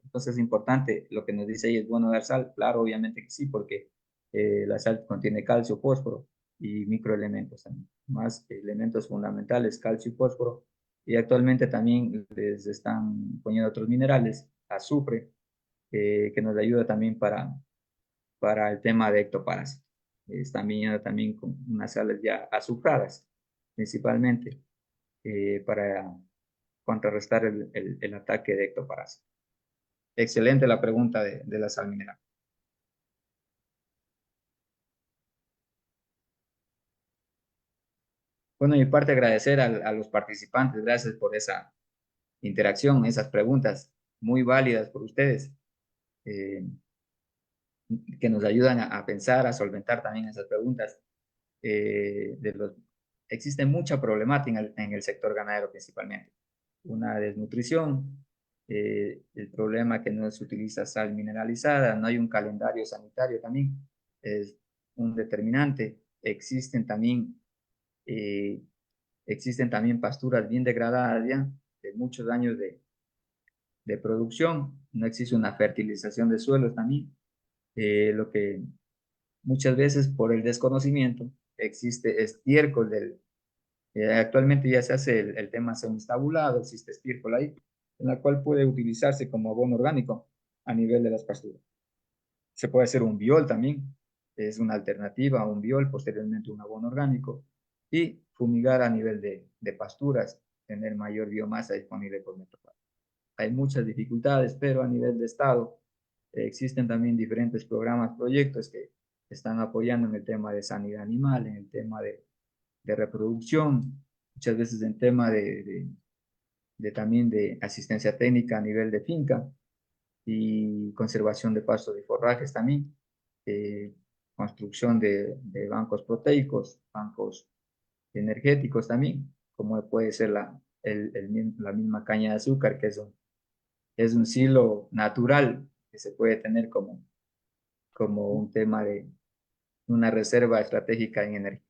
Entonces es importante, lo que nos dice ahí, ¿es bueno dar sal? Claro, obviamente que sí, porque la sal contiene calcio, fósforo y microelementos también, más elementos fundamentales, calcio y fósforo. Y actualmente también les están poniendo otros minerales, azufre, que nos ayuda también para el tema de ectoparásitos. Están viniendo también con unas sales ya azufradas, principalmente. para contrarrestar el ataque de ectoparásito. Excelente la pregunta de la sal mineral. Bueno, de mi parte agradecer a los participantes, gracias por esa interacción, esas preguntas muy válidas por ustedes, eh, que nos ayudan a pensar, a solventar también esas preguntas. Existe mucha problemática en el sector ganadero principalmente. Una desnutrición, el problema que no se utiliza sal mineralizada, no hay un calendario sanitario también, es un determinante. Eh, existen también pasturas bien degradadas ya, de muchos años de producción, no existe una fertilización de suelos también, lo que muchas veces por el desconocimiento existe estiércol actualmente ya se hace el tema semistabulado, existe estiércol ahí, en la cual puede utilizarse como abono orgánico a nivel de las pasturas. Se puede hacer un biol también, es una alternativa a un biol, posteriormente un abono orgánico, y fumigar a nivel de pasturas, tener mayor biomasa disponible por metro cuadrado. Hay muchas dificultades, pero a nivel de Estado existen también diferentes programas, proyectos que están apoyando en el tema de sanidad animal, en el tema de reproducción, muchas veces en tema también de asistencia técnica a nivel de finca y conservación de pastos y forrajes también, construcción de bancos proteicos, bancos energéticos también, como puede ser la misma caña de azúcar, que es un silo natural que se puede tener como un tema de una reserva estratégica en energía.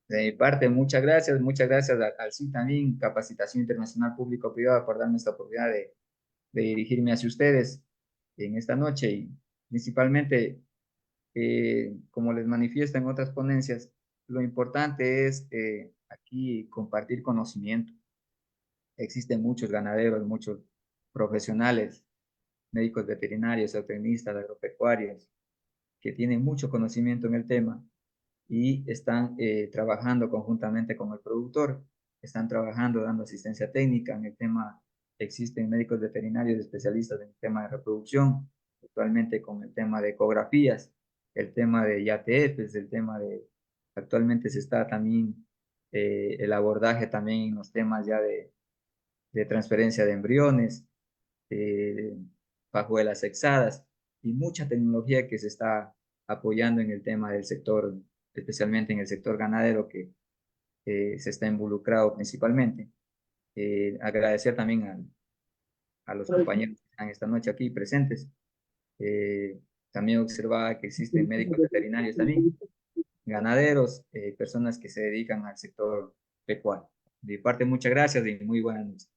De mi parte, muchas gracias al CIN también, Capacitación Internacional Público-Privada, por darme esta oportunidad de dirigirme hacia ustedes en esta noche y principalmente, como les manifiesto en otras ponencias, lo importante es aquí compartir conocimiento. Existen muchos ganaderos, muchos profesionales, médicos veterinarios, zootecnistas, agropecuarios, que tienen mucho conocimiento en el tema y están trabajando conjuntamente con el productor, están trabajando dando asistencia técnica en el tema. Existen médicos veterinarios especialistas en el tema de reproducción, actualmente con el tema de ecografías, el tema de IATFs, actualmente se está también el abordaje también en los temas ya de transferencia de embriones, eh, pajuelas sexadas y mucha tecnología que se está apoyando en el tema del sector, especialmente en el sector ganadero que se está involucrado principalmente. Agradecer también a los compañeros que están esta noche aquí presentes. Eh, También observaba que existen médicos veterinarios también, ganaderos, personas que se dedican al sector pecuario. De mi parte, muchas gracias y muy buenas noches.